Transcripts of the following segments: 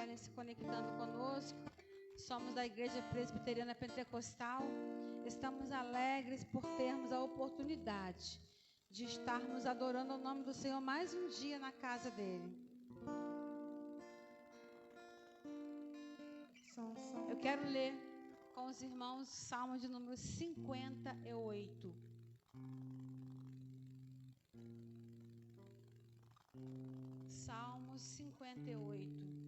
estarem se conectando conosco. Somos da Igreja Presbiteriana Pentecostal. Estamos alegres por termos a oportunidade de estarmos adorando o nome do Senhor mais um dia na casa dele. Eu quero ler com os irmãos Salmo de número 58. Salmo 58.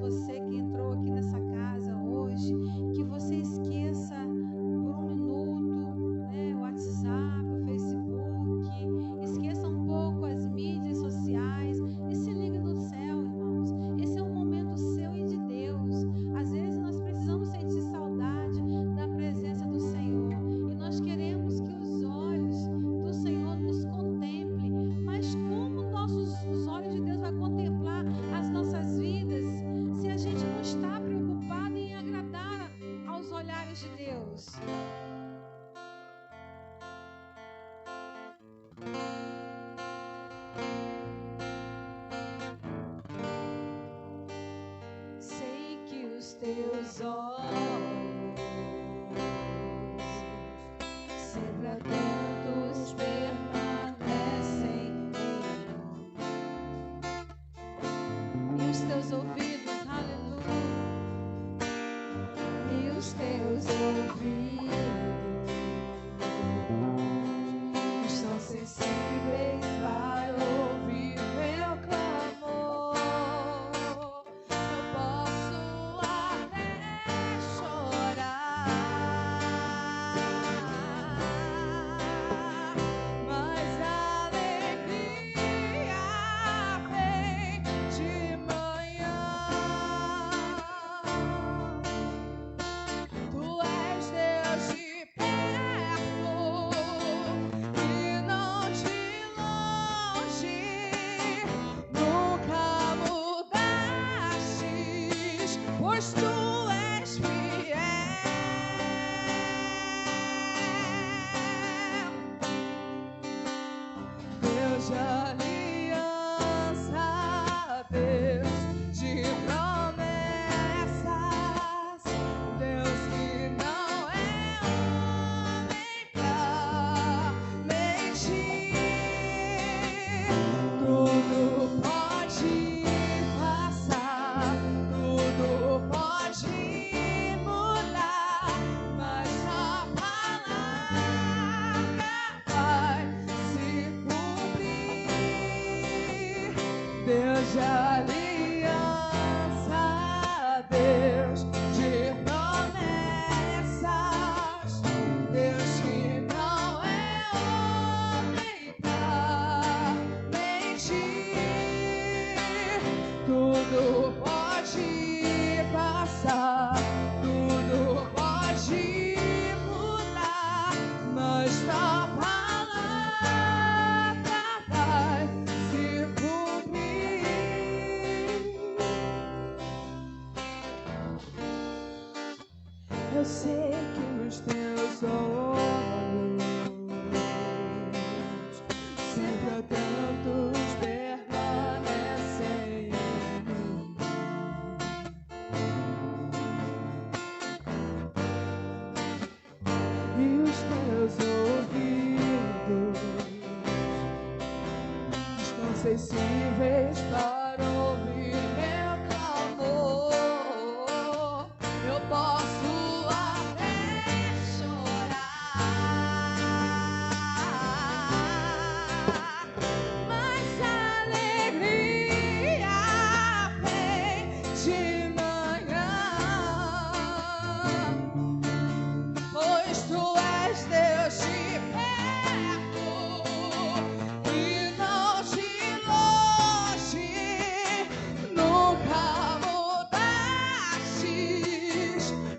você que entrou aqui nessa casa hoje, que você esqueça por um minuto, né, o WhatsApp, o Facebook, esqueça um pouco as mídias sociais e se ligue no céu, irmãos. Esse é um momento seu e de Deus. Às vezes nós precisamos sentir saudade da presença do Senhor e nós queremos que os olhos do Senhor nos contemple, mas como os olhos de Deus vai contemplar as nossas vidas se a gente não está preocupado em agradar aos olhares de Deus? Sei que os teus olhos sempre atentos permanecem em mim. E os teus ouvidos, aleluia, e os teus ouvidos estão sensíveis para ouvir meu clamor. Eu posso até chorar, mas a alegria vem de manhã. Tu és Deus de perto e não de longe, nunca mudastes, pois tu és fiel. Deus de aliança, Deus de promessas, Deus que não é homem pra mentir. Tudo pode passar, tudo pode mudar, mas a palavra vai se cumprir. Deus de aliança, Deus de promessas, Deus que não é homem pra mentir. Tudo pode passar, tudo pode mudar, mas tua palavra vai se cumprir. Eu sei que os teus olhos sempre atentos permanecem em mim. E os teus ouvidos estão sensíveis para ouvir meu clamor. Eu posso até chorar, mas a alegria vem de manhã, pois tu és Deus de perto e não de longe, nunca mudastes,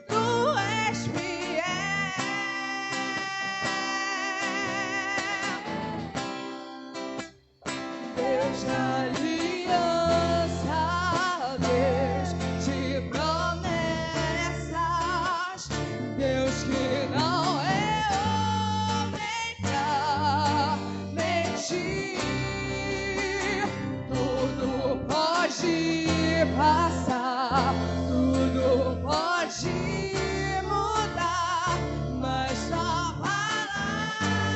tu és fiel. Deus de aliança, Deus de promessas, Deus que não é homem pra mentir. Tudo pode passar, tudo pode mudar, mas a palavra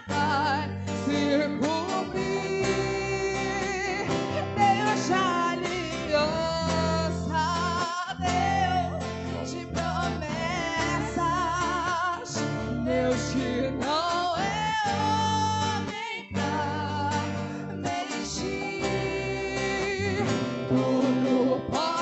vai se cumprir. Deus de aliança, Deus de promessas, Deus que não é homem pra mentir. Tudo pode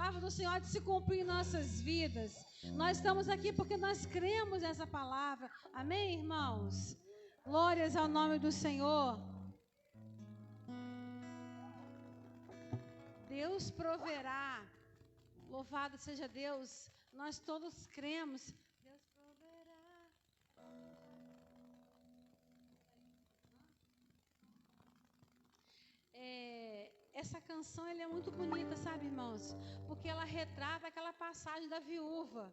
palavra do Senhor de se cumprir em nossas vidas. Nós estamos aqui porque nós cremos nessa palavra. Amém, irmãos? Glórias ao nome do Senhor. Deus proverá. Louvado seja Deus. Nós todos cremos. Deus proverá. Essa canção ela é muito bonita, sabe, irmãos? Porque ela retrata aquela passagem da viúva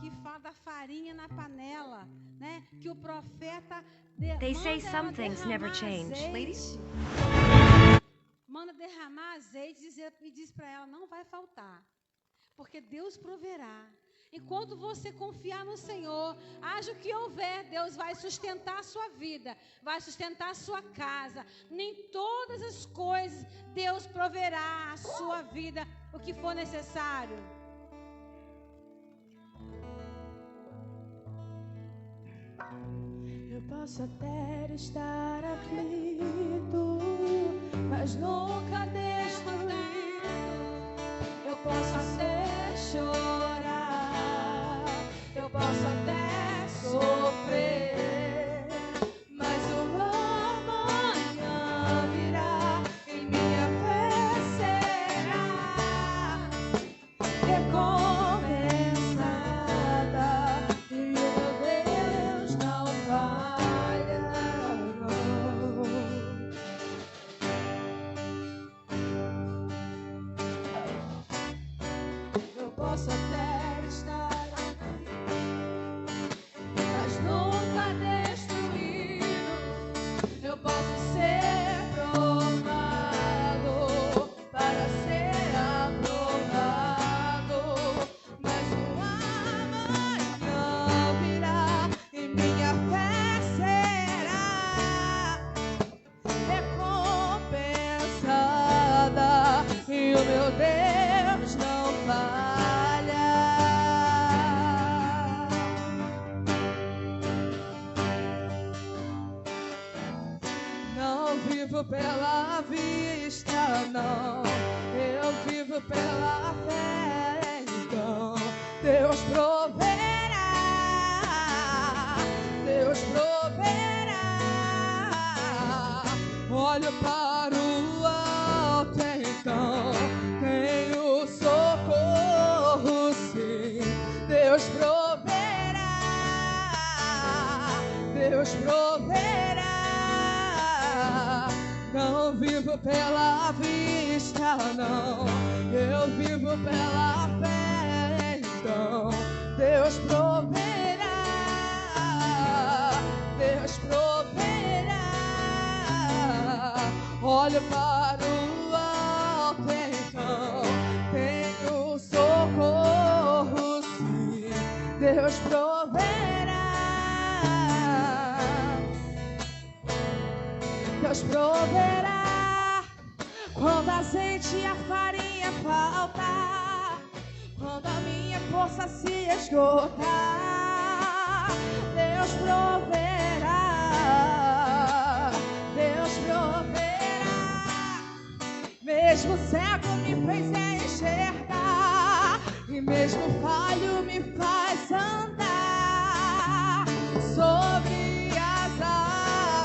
que fala da farinha na panela, né? Que o profeta They say some things never change. Ladies? Manda derramar azeite e diz para ela, não vai faltar, porque Deus proverá. Enquanto você confiar no Senhor, haja o que houver, Deus vai sustentar a sua vida, vai sustentar a sua casa. Nem todas as coisas, Deus proverá a sua vida, o que for necessário. Eu posso até estar aflito, mas nunca destruído. Eu posso até chorar, eu posso até sofrer, mas o amanhã virá e minha fé será recompensada e o meu Deus não falha. Eu posso até estar aqui, mas nunca destruído. Eu posso ser provado para ser aprovado, mas o amanhã virá e minha fé será recompensada e o meu Deus não falha. Não vivo pela vista, não, eu vivo pela fé. Então Deus proverá, Deus proverá. Olho para o alto, então tenho socorro, sim. Deus proverá, Deus proverá. Não vivo pela vista, não, eu vivo pela fé. Então Deus proverá, Deus proverá. Olho para o alto, então tenho socorro, sim. Deus proverá, Deus proverá. Quando azeite e a farinha faltar, quando a minha força se esgotar, Deus proverá, Deus proverá. Mesmo cego me fez enxergar, e mesmo falho me faz andar sobre as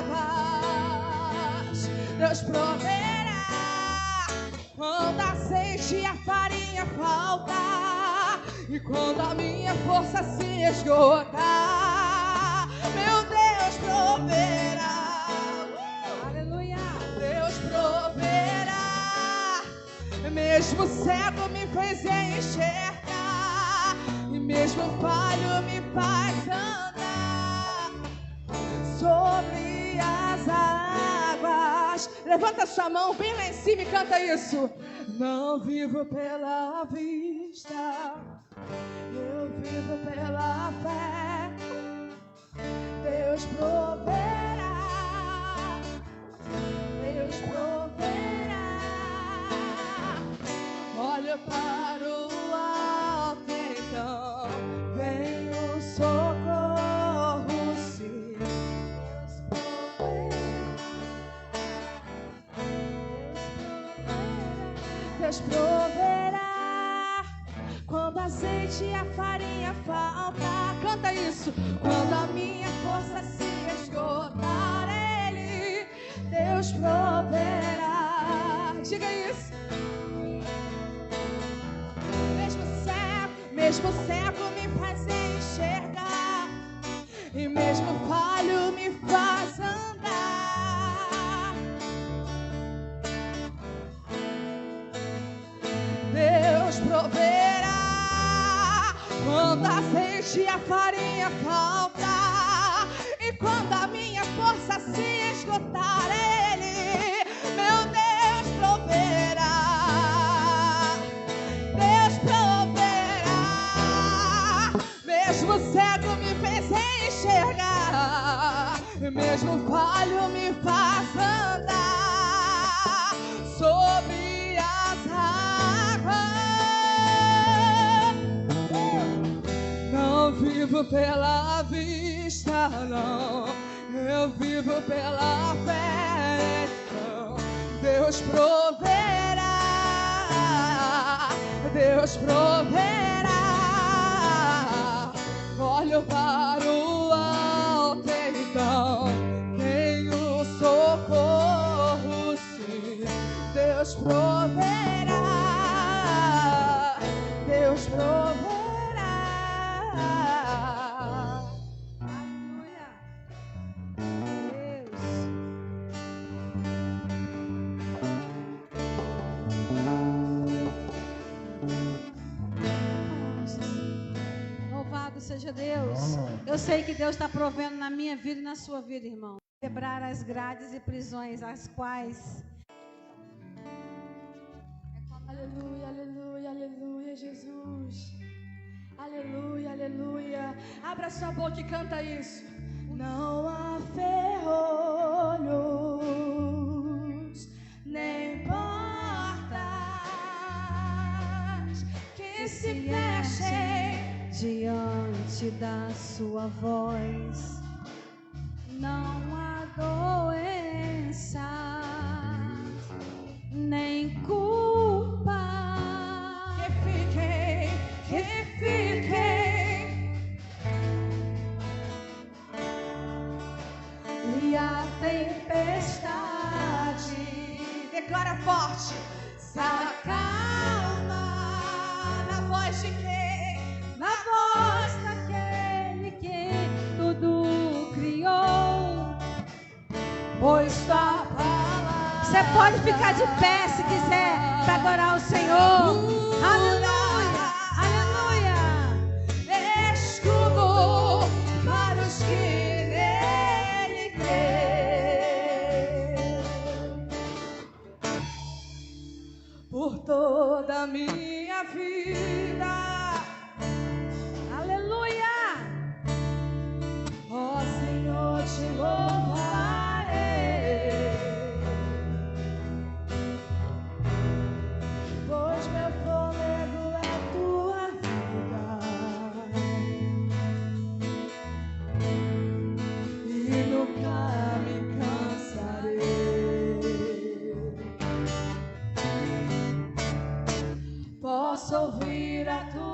águas. Deus proverá. Quando azeite e a farinha faltar, e quando a minha força se esgotar, meu Deus proverá. Aleluia. Deus proverá. Mesmo cego me fez enxergar, e mesmo falho me faz andar sobre as águas. Levanta sua mão bem lá em cima e canta isso. Não vivo pela vista, eu vivo pela fé. Deus proverá, Deus proverá. Olho para o alto, então vem o socorro, sim. Deus proverá. quando o azeite e a farinha falta. Canta isso. Quando a minha força se esgotar, Ele, Deus proverá. Diga isso. Mesmo cego me faz enxergar, e mesmo falho me faz andar. Deus proverá quando a azeite e a farinha falta, e quando a minha força se esgotar, Ele, meu Deus, proverá. Deus proverá. Mesmo cego me fez enxergar, mesmo falho me faz andar sobre as águas. Não vivo pela vista, não, eu vivo pela fé. Então, Deus proverá, Deus proverá. Olho para o alto, então tenho socorro, sim. Deus proverá, Deus proverá. Aleluia. Louvado seja Deus. Eu sei que Deus está provendo na minha vida e na sua vida, irmão. Quebrar as grades e prisões, as quais... Aleluia, aleluia, aleluia, Jesus. Aleluia, aleluia. Abra sua boca e canta isso. Não há ferrolhos, nem portas que se fechem diante da sua voz. Não há doença, nem culpa que fiquem. E a tempestade declara forte, se acalma na voz de quem? na voz daquele que tudo criou. Pois tua palavra. Você pode ficar de pé se quiser para adorar o Senhor. Aleluia, aleluia. Escudo para os que nele creem. Por toda a minha vida. Aleluia. Ó Senhor, te louvarei, pois meu fôlego é tua vida, e nunca me cansarei. Posso ouvir a tua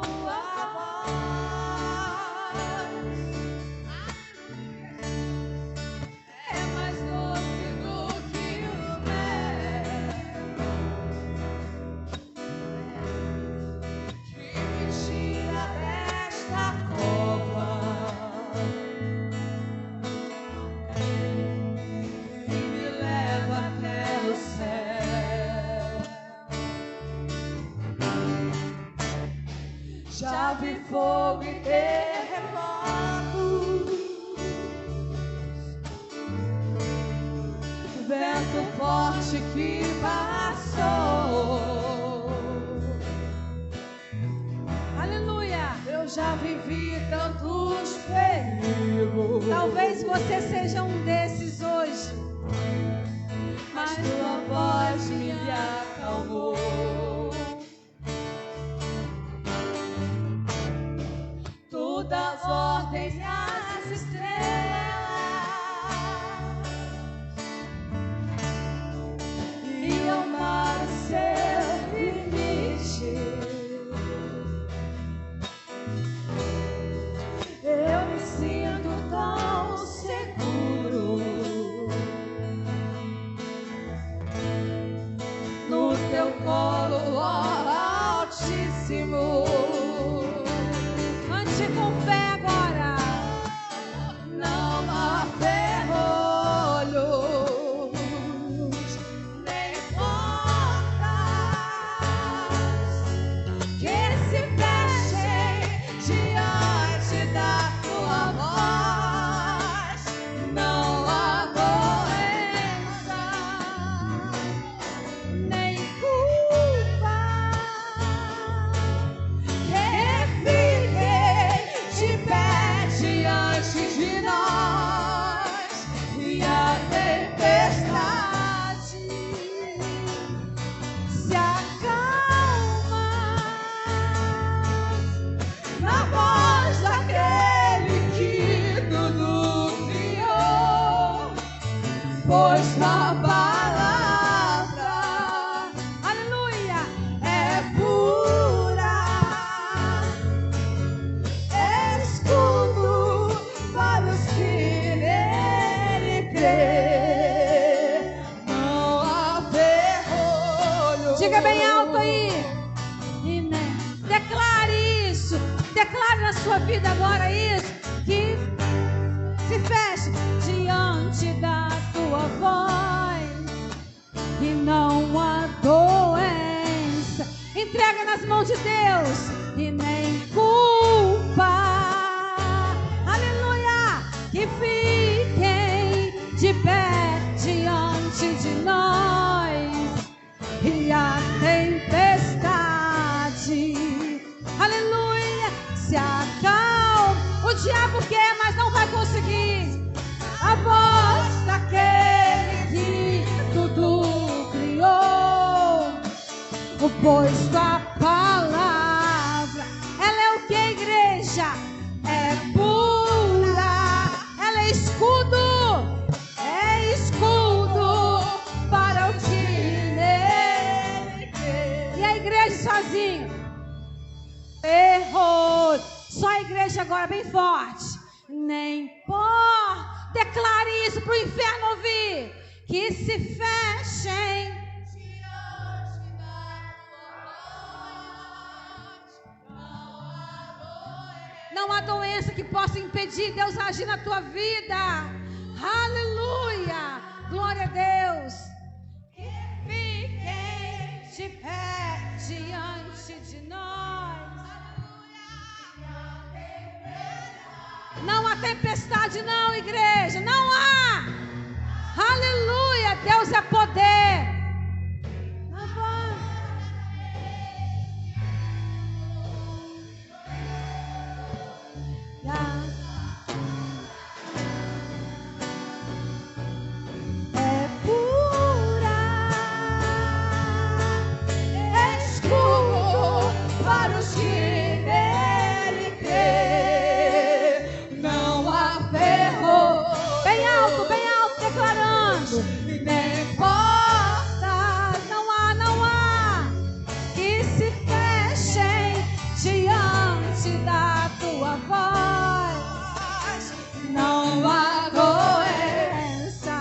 já vi fogo e terremotos, vento forte que passou. Aleluia. Eu já vivi tantos perigos. Talvez você seja um desses hoje, mas tua voz me acalmou. Das ordens e as estrelas, e ao mar o seu limite, teu colo, ó Altíssimo. Cante com fé agora. Não há ferrolhos, nem portas que se fechem diante da tua voz. Não há doença, nem culpa que fiquem de pé diante de nós. E a tempestade se acalma na voz daquele que tudo criou, pois tua palavra, Aleluia. é pura, escudo para os que nele crê. Não há ferrolho. Diga bem alto aí. E, né? Declare isso. Declare na sua vida agora isso. Que se feche diante da tua voz. E não há doença. Entrega nas mãos de Deus. E nem culpa. Aleluia. Que fiquem de pé diante de nós. E a tempestade, aleluia, se acalma. O diabo quer, mas não vai conseguir. A voz daquele que tudo criou, pois tua palavra, ela é o que, igreja? É pura, ela é escudo para o que nele crê. E a igreja sozinha, errou. Só a igreja agora bem forte. Nem pó. Declare isso para o inferno ouvir. Que se fechem Diante da tua voz, Não há doença que possa impedir Deus agir na tua vida. Aleluia. Glória a Deus. que fiquem De pé diante de nós. Não há tempestade não, igreja. Não há. Aleluia. Deus é poder. Na voz. é pura, escudo para os que nele crê. Não há ferro, Bem alto, declarando. nem portas Não há que se fechem diante da tua voz. não há doença,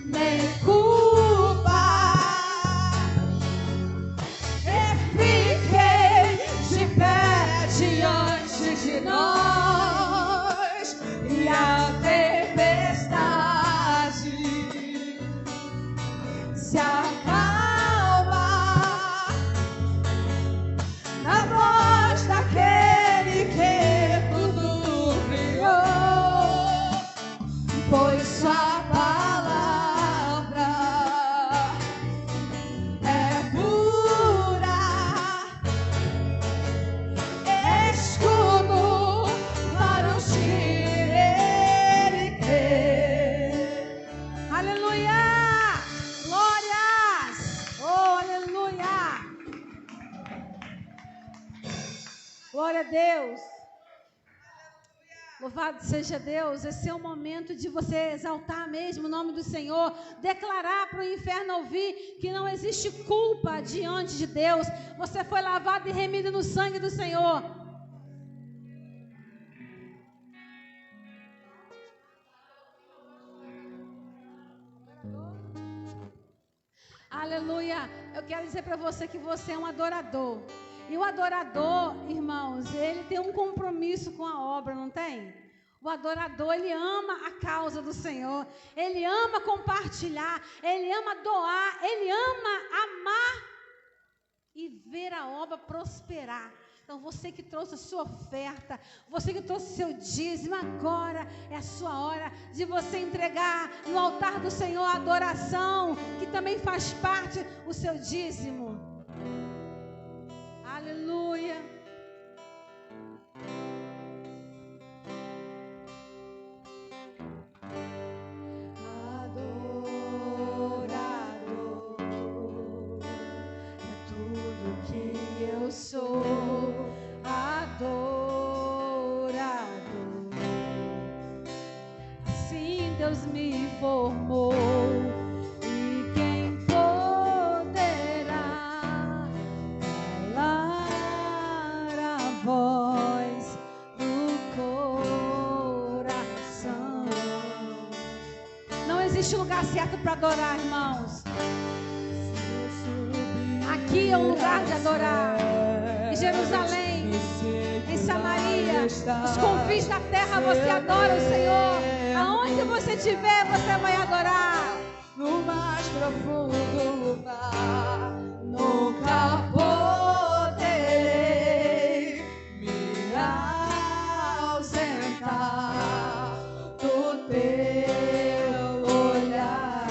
nem culpa que fiquem de pé diante de nós. E a tempestade se acalma na voz daquele que tudo criou, pois sua palavra é pura, escudo para os que nele crê. Aleluia! Glórias! Oh, aleluia! Glória a Deus! Louvado seja Deus! Esse é o momento de você exaltar mesmo o nome do Senhor, declarar para o inferno ouvir que não existe culpa diante de Deus. Você foi lavado e remido no sangue do Senhor. Aleluia. Eu quero dizer para você que você é um adorador. E o adorador, irmãos, ele tem um compromisso com a obra, não tem? O adorador, ele ama a causa do Senhor. Ele ama compartilhar. Ele ama doar. Ele ama amar e ver a obra prosperar. Então, você que trouxe a sua oferta, você que trouxe o seu dízimo, agora é a sua hora de você entregar no altar do Senhor a adoração, que também faz parte do seu dízimo. Aleluia. Adorador é tudo que eu sou. Adorador, assim Deus me formou, e quem poderá calar a voz do coração? Não existe lugar certo para adorar, irmãos. Aqui é um lugar de adorar. Em Jerusalém, em Samaria, os confins da terra, você adora o Senhor. Aonde você estiver, você vai adorar. No mais profundo lugar, nunca poderei me ausentar do teu olhar.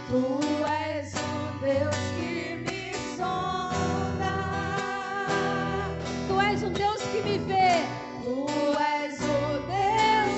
Tu és o Deus que me sonda. Tu és um Deus que me vê. Tu és o Deus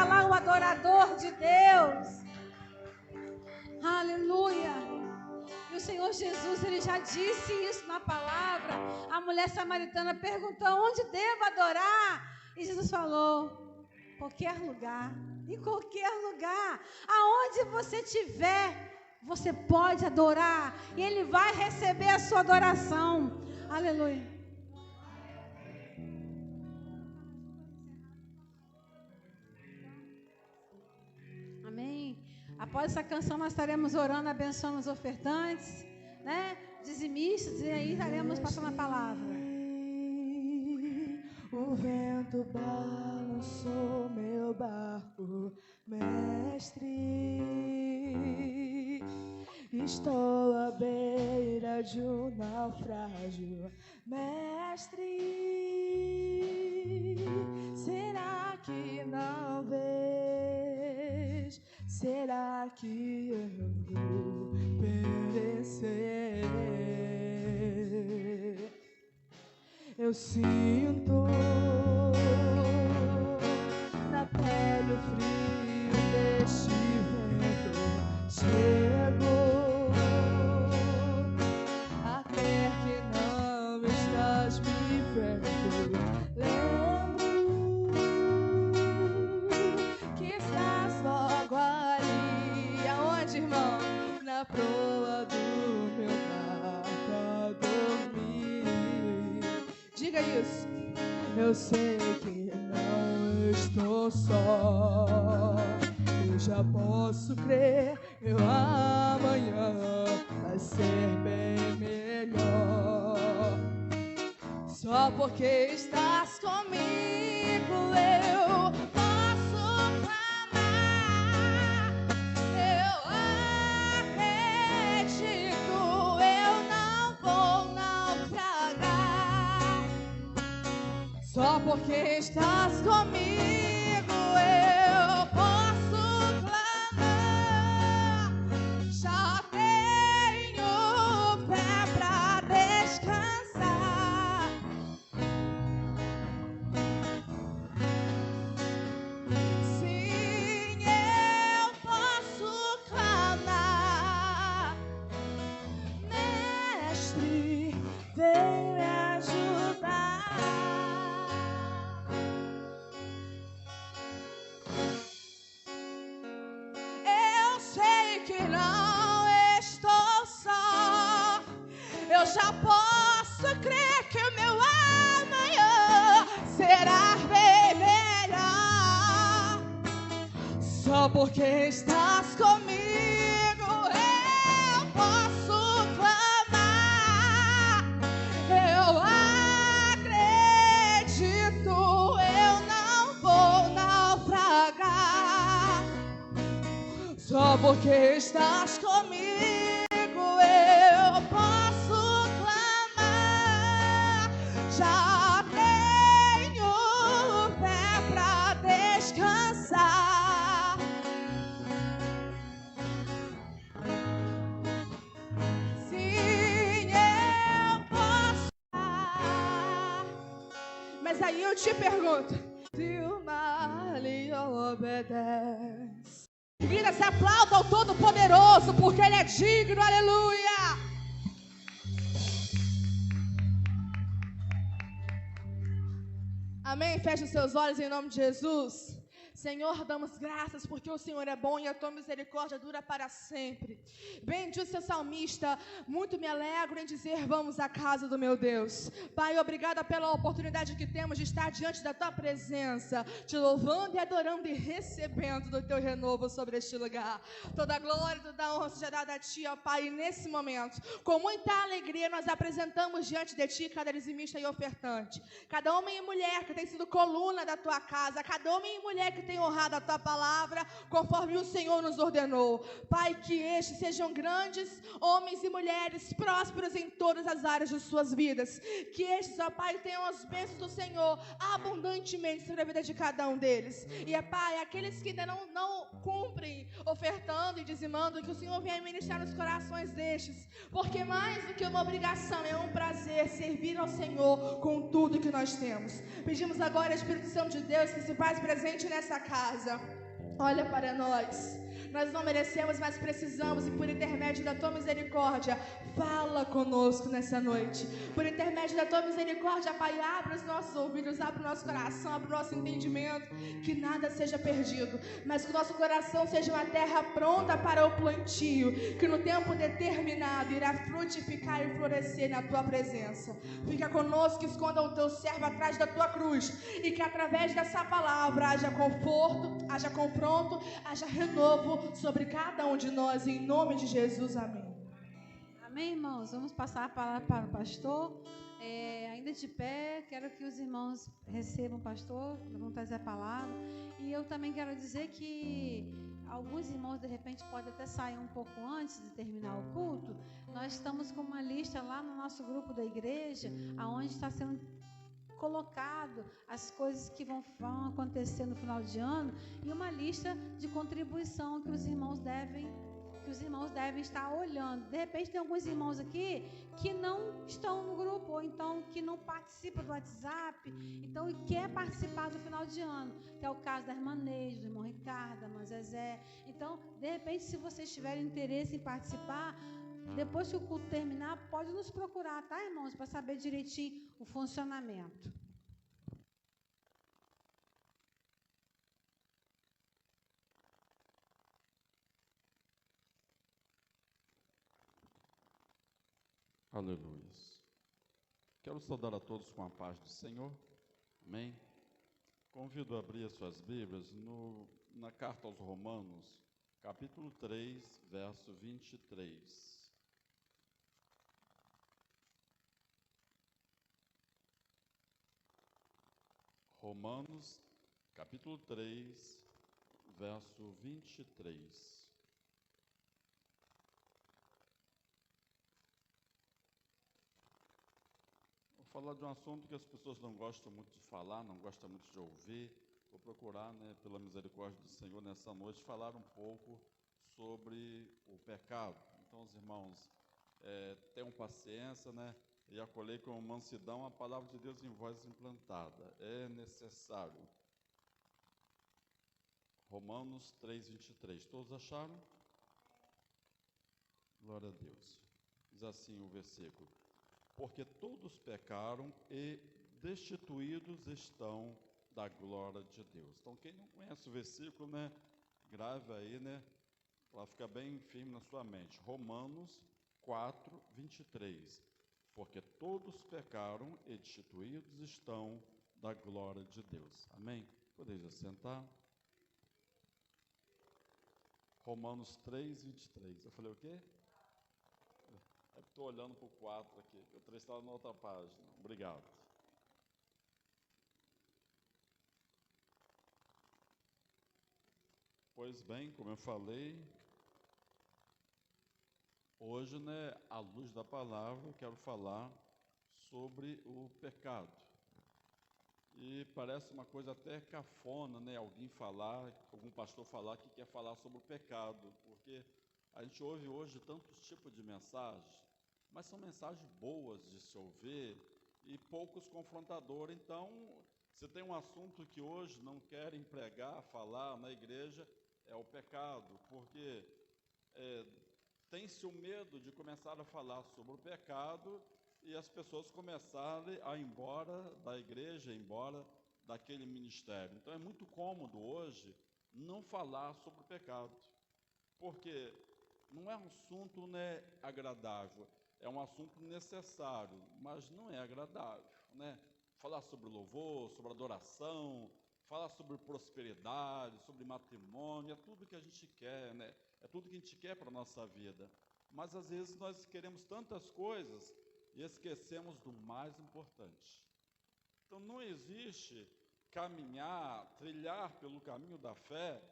lá o adorador de Deus. Aleluia. E o Senhor Jesus, Ele já disse isso na palavra. A mulher samaritana perguntou: onde devo adorar? E Jesus falou: qualquer lugar. Em qualquer lugar. Aonde você estiver, você pode adorar. E Ele vai receber a sua adoração. Aleluia. Amém. Após essa canção nós estaremos orando, abençoando os ofertantes, né? Dizimistas, e aí estaremos passando a palavra. O vento balançou meu barco, mestre. Estou à beira de um naufrágio, mestre. Será que não vês? Será que eu vou perecer? Eu sinto na pele o frio deste vento. Chego até que não estás me vendo. Lembro que estás logo ali. Aonde, irmão? Na proa do meu barco a dormir. Diga isso. Eu sei que não estou só. Eu já posso crer, meu amanhã vai ser bem melhor. Só porque estás comigo eu posso clamar. Eu acredito, eu não vou naufragar. Só porque estás comigo eu posso clamar. Já tenho fé pra descansar. Sim, eu posso clamar. Mestre, vem me ajudar. Eu sei que não estou só. Eu já posso crer que o meu amanhã será bem melhor. Só porque estás comigo eu posso clamar. Eu acredito, eu não vou naufragar. Só porque estás comigo eu posso clamar. Já tenho fé pra descansar. Sim, eu posso. Mas aí eu te pergunto: se o mar lhe obedece? Vira, se aplauda ao Todo-Poderoso, porque Ele é digno, aleluia! Amém? Feche os seus olhos em nome de Jesus. Senhor, damos graças porque o Senhor é bom e a tua misericórdia dura para sempre. Bem disse o salmista: muito me alegro em dizer vamos à casa do meu Deus. Pai, obrigada pela oportunidade que temos de estar diante da tua presença, te louvando e adorando e recebendo do teu renovo sobre este lugar. Toda a glória, toda a honra seja dada a ti, ó Pai. E nesse momento, com muita alegria, nós apresentamos diante de ti cada dizimista e ofertante, cada homem e mulher que tem sido coluna da tua casa, cada homem e mulher que tem honrado a tua palavra, conforme o Senhor nos ordenou. Pai, que estes sejam grandes homens e mulheres prósperos em todas as áreas de suas vidas. Que estes, ó Pai, tenham as bênçãos do Senhor abundantemente sobre a vida de cada um deles. E, Pai, aqueles que ainda não cumprem ofertando e dizimando, que o Senhor venha ministrar nos corações destes, porque mais do que uma obrigação, é um prazer servir ao Senhor com tudo que nós temos. Pedimos agora, Espírito Santo de Deus, que se faz presente nessa casa. Olha para nós. Nós não merecemos, mas precisamos, e por intermédio da tua misericórdia, fala conosco nessa noite. Por intermédio da tua misericórdia, Pai, abre os nossos ouvidos, abre o nosso coração, abre o nosso entendimento, que nada seja perdido, mas que o nosso coração seja uma terra pronta para o plantio, que no tempo determinado irá frutificar e florescer na tua presença. Fica conosco, esconda o teu servo atrás da tua cruz, e que através dessa palavra haja conforto, haja confronto, haja renovo sobre cada um de nós, em nome de Jesus, amém. Amém, irmãos? Vamos passar a palavra para o pastor. Ainda de pé, quero que os irmãos recebam o pastor, vão trazer a palavra. E eu também quero dizer que alguns irmãos, de repente, podem até sair um pouco antes de terminar o culto. Nós estamos com uma lista lá no nosso grupo da igreja, onde está sendo colocado as coisas que vão acontecer no final de ano e uma lista de contribuição que os irmãos devem estar olhando. De repente tem alguns irmãos aqui que não estão no grupo, ou então que não participam do WhatsApp, então e quer participar do final de ano, que é o caso da irmã Neide, do irmão Ricardo, da irmã Zezé. Então, de repente, se vocês tiverem interesse em participar, depois que o culto terminar, pode nos procurar, tá, irmãos? Para saber direitinho o funcionamento. Aleluia. Quero saudar a todos com a paz do Senhor. Amém. Convido a abrir as suas Bíblias na carta aos Romanos, capítulo 3, verso 23. Romanos, capítulo 3, verso 23. Vou falar de um assunto que as pessoas não gostam muito de falar, não gostam muito de ouvir. Vou procurar, pela misericórdia do Senhor, nessa noite, falar um pouco sobre o pecado. Então, os irmãos, tenham paciência, e acolhei com mansidão a palavra de Deus em voz implantada. É necessário. Romanos 3, 23. Todos acharam? Glória a Deus. Diz assim o versículo: porque todos pecaram e destituídos estão da glória de Deus. Então, quem não conhece o versículo, grave aí, para ficar bem firme na sua mente. Romanos 4, 23. Porque todos pecaram e destituídos estão da glória de Deus. Amém? Podeis assentar. Romanos 3, 23. Eu falei o quê? Estou olhando para o 4 aqui, o 3 está na outra página. Obrigado. Pois bem, como eu falei, hoje, à luz da palavra, eu quero falar sobre o pecado. E parece uma coisa até cafona, alguém falar, algum pastor falar que quer falar sobre o pecado, porque a gente ouve hoje tantos tipos de mensagens, mas são mensagens boas de se ouvir e poucos confrontadores. Então, se tem um assunto que hoje não querem pregar, falar na igreja, é o pecado, porque tem-se o medo de começar a falar sobre o pecado e as pessoas começarem a ir embora da igreja, embora daquele ministério. Então é muito cômodo hoje não falar sobre o pecado, porque não é um assunto agradável, é um assunto necessário, mas não é agradável, Falar sobre louvor, sobre adoração, falar sobre prosperidade, sobre matrimônio, é tudo que a gente quer, É tudo que a gente quer para a nossa vida. Mas às vezes nós queremos tantas coisas e esquecemos do mais importante. Então não existe trilhar pelo caminho da fé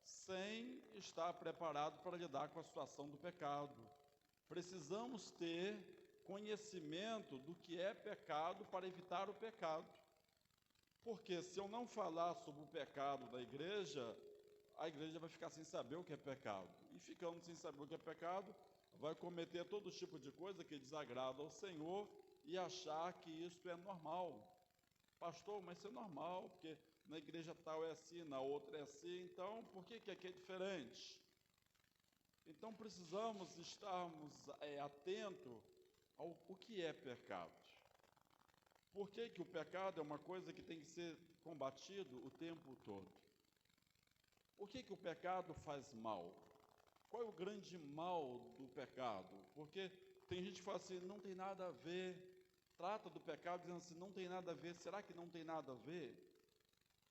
sem estar preparado para lidar com a situação do pecado. Precisamos ter conhecimento do que é pecado para evitar o pecado. Porque se eu não falar sobre o pecado da igreja, a igreja vai ficar sem saber o que é pecado. E ficando sem saber o que é pecado, vai cometer todo tipo de coisa que desagrada ao Senhor e achar que isso é normal. Pastor, mas isso é normal, porque na igreja tal é assim, na outra é assim, então por que aqui é diferente? Então precisamos estarmos atentos ao que é pecado. Por que o pecado é uma coisa que tem que ser combatido o tempo todo? Por que o pecado faz mal? Qual é o grande mal do pecado? Porque tem gente que fala assim, não tem nada a ver, trata do pecado dizendo assim, não tem nada a ver. Será que não tem nada a ver?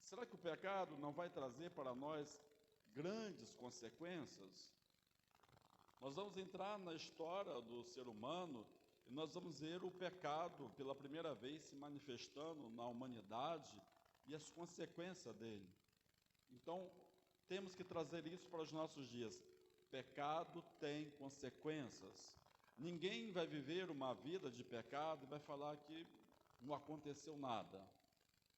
Será que o pecado não vai trazer para nós grandes consequências? Nós vamos entrar na história do ser humano e nós vamos ver o pecado pela primeira vez se manifestando na humanidade e as consequências dele. Então, temos que trazer isso para os nossos dias. Pecado tem consequências. Ninguém vai viver uma vida de pecado e vai falar que não aconteceu nada.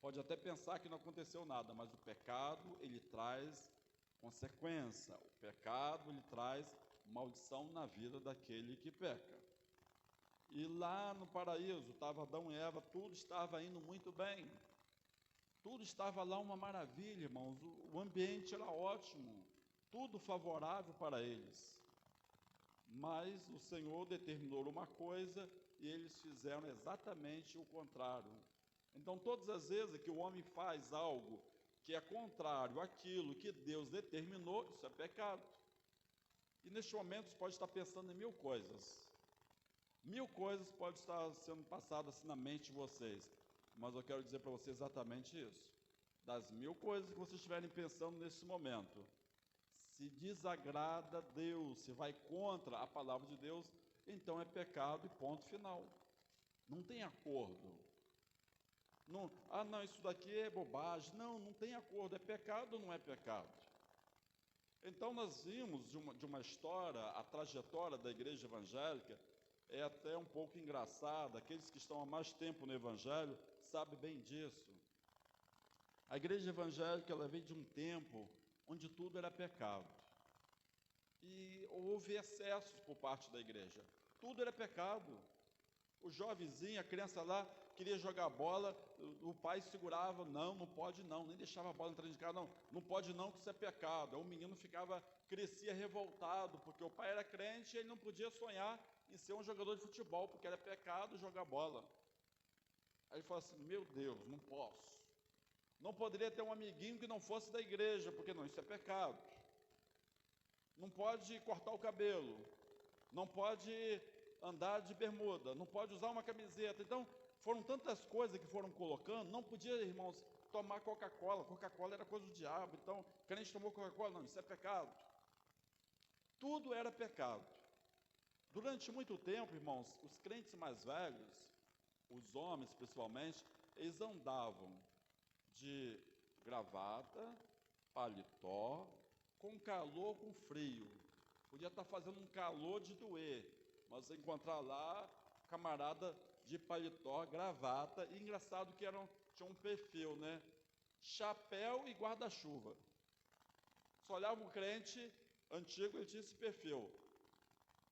Pode até pensar que não aconteceu nada, mas o pecado, ele traz consequência. O pecado, ele traz maldição na vida daquele que peca. E lá no paraíso, estava Adão e Eva, tudo estava indo muito bem. Tudo estava lá uma maravilha, irmãos. O ambiente era ótimo, tudo favorável para eles. Mas o Senhor determinou uma coisa e eles fizeram exatamente o contrário. Então, todas as vezes que o homem faz algo que é contrário àquilo que Deus determinou, isso é pecado. E neste momento você pode estar pensando em mil coisas. Mil coisas podem estar sendo passadas assim na mente de vocês. Mas eu quero dizer para vocês exatamente isso. Das mil coisas que vocês estiverem pensando nesse momento, se desagrada Deus, se vai contra a palavra de Deus, então é pecado e ponto final. Não tem acordo. Não, não, isso daqui é bobagem. Não tem acordo. É pecado ou não é pecado? Então nós vimos de uma história, a trajetória da igreja evangélica é até um pouco engraçada. Aqueles que estão há mais tempo no evangelho sabem bem disso. A igreja evangélica, ela veio de um tempo onde tudo era pecado. E houve excessos por parte da igreja. Tudo era pecado. O jovenzinho, a criança lá, queria jogar bola, o pai segurava, não pode não, nem deixava a bola entrar de casa, não pode não, que isso é pecado. Aí o menino crescia revoltado, porque o pai era crente e ele não podia sonhar em ser um jogador de futebol, porque era pecado jogar bola. Aí ele falou assim, meu Deus, não posso. Não poderia ter um amiguinho que não fosse da igreja, porque não, isso é pecado. Não pode cortar o cabelo, não pode andar de bermuda, não pode usar uma camiseta. Então, foram tantas coisas que foram colocando, não podia, irmãos, tomar Coca-Cola. Coca-Cola era coisa do diabo, então, crente tomou Coca-Cola, não, isso é pecado. Tudo era pecado. Durante muito tempo, irmãos, os crentes mais velhos, os homens principalmente, eles andavam de gravata, paletó, com calor, com frio. Podia estar fazendo um calor de doer, mas você encontrar lá camarada de paletó, gravata, e engraçado que tinha um perfil, né? Chapéu e guarda-chuva. Só olhava o crente antigo, ele tinha esse perfil.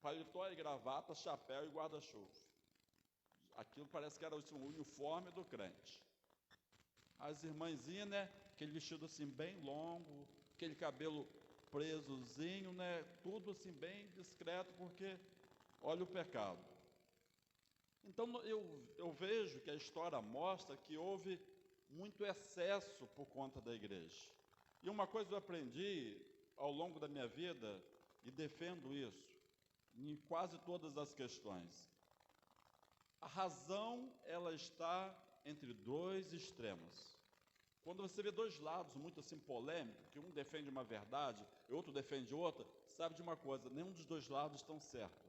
Paletó e gravata, chapéu e guarda-chuva. Aquilo parece que era o uniforme do crente. As irmãzinhas, né? Aquele vestido assim bem longo, aquele cabelo presozinho, né? Tudo assim bem discreto, porque olha o pecado. Então eu vejo que a história mostra que houve muito excesso por conta da igreja. E uma coisa eu aprendi ao longo da minha vida, e defendo isso, em quase todas as questões. A razão, ela está entre dois extremos. Quando você vê dois lados muito assim polêmicos, que um defende uma verdade e outro defende outra, sabe de uma coisa, nenhum dos dois lados estão certo.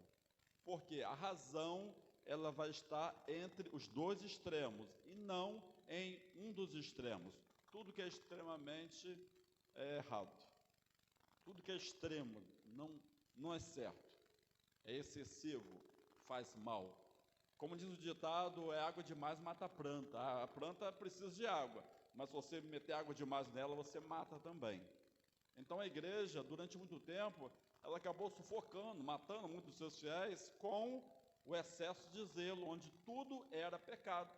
Porque a razão, ela vai estar entre os dois extremos e não em um dos extremos. Tudo que é extremamente é errado. Tudo que é extremo não é certo. É excessivo, faz mal. Como diz o ditado, é água demais mata a planta. A planta precisa de água, mas se você meter água demais nela, você mata também. Então a igreja, durante muito tempo, ela acabou sufocando, matando muitos dos seus fiéis com o excesso de zelo, onde tudo era pecado.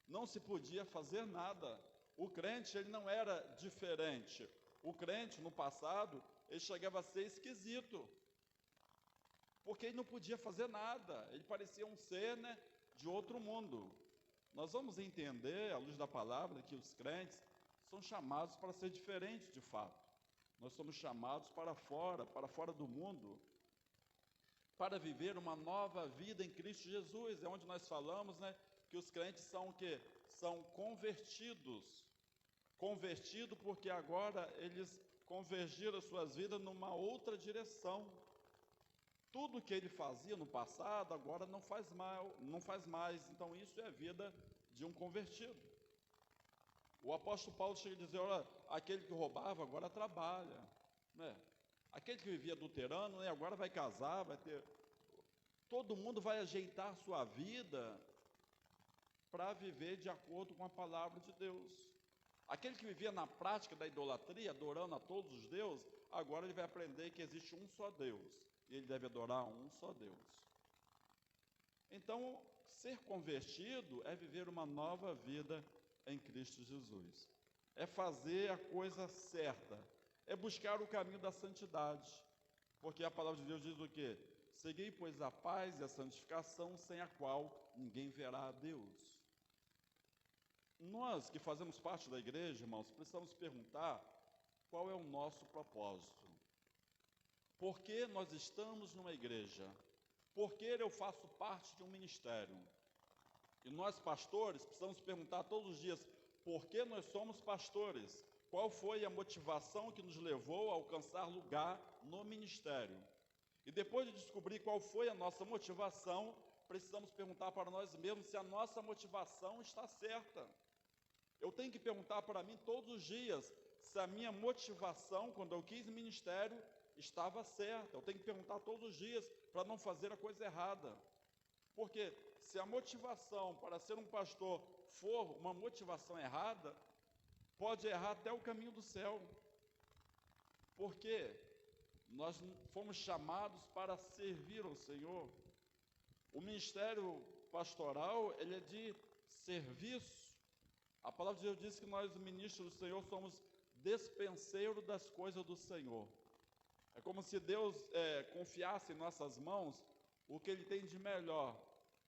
Não se podia fazer nada. o crente ele não era diferente. O crente, no passado, ele chegava a ser esquisito, porque ele não podia fazer nada, ele parecia um ser, né, de outro mundo. Nós vamos entender, à luz da palavra, que os crentes são chamados para ser diferentes de fato. Nós somos chamados para fora do mundo, para viver uma nova vida em Cristo Jesus. É onde nós falamos, né, que os crentes são o quê? São convertidos. Convertido porque agora eles convergiram as suas vidas numa outra direção. Tudo que ele fazia no passado, agora não faz mais. Então isso é a vida de um convertido. O apóstolo Paulo chega a dizer, olha, aquele que roubava agora trabalha, né? Aquele que vivia adulterando, né, agora vai casar, vai ter... Todo mundo vai ajeitar a sua vida para viver de acordo com a palavra de Deus. Aquele que vivia na prática da idolatria, adorando a todos os deuses, agora ele vai aprender que existe um só Deus, e ele deve adorar um só Deus. Então, ser convertido é viver uma nova vida em Cristo Jesus. É fazer a coisa certa, é buscar o caminho da santidade, porque a palavra de Deus diz o quê? Segui, pois, a paz e a santificação, sem a qual ninguém verá a Deus. Nós que fazemos parte da igreja, irmãos, precisamos perguntar qual é o nosso propósito. Por que nós estamos numa igreja? Por que eu faço parte de um ministério? E nós, pastores, precisamos perguntar todos os dias, por que nós somos pastores? Qual foi a motivação que nos levou a alcançar lugar no ministério? E depois de descobrir qual foi a nossa motivação, precisamos perguntar para nós mesmos se a nossa motivação está certa. Eu tenho que perguntar para mim todos os dias se a minha motivação, quando eu quis ministério, estava certa. Eu tenho que perguntar todos os dias para não fazer a coisa errada. Porque se a motivação para ser um pastor for uma motivação errada, pode errar até o caminho do céu. Porque nós fomos chamados para servir ao Senhor. O ministério pastoral, ele é de serviço. A palavra de Deus diz que nós, ministros do Senhor, somos despenseiros das coisas do Senhor. É como se Deus confiasse em nossas mãos o que Ele tem de melhor.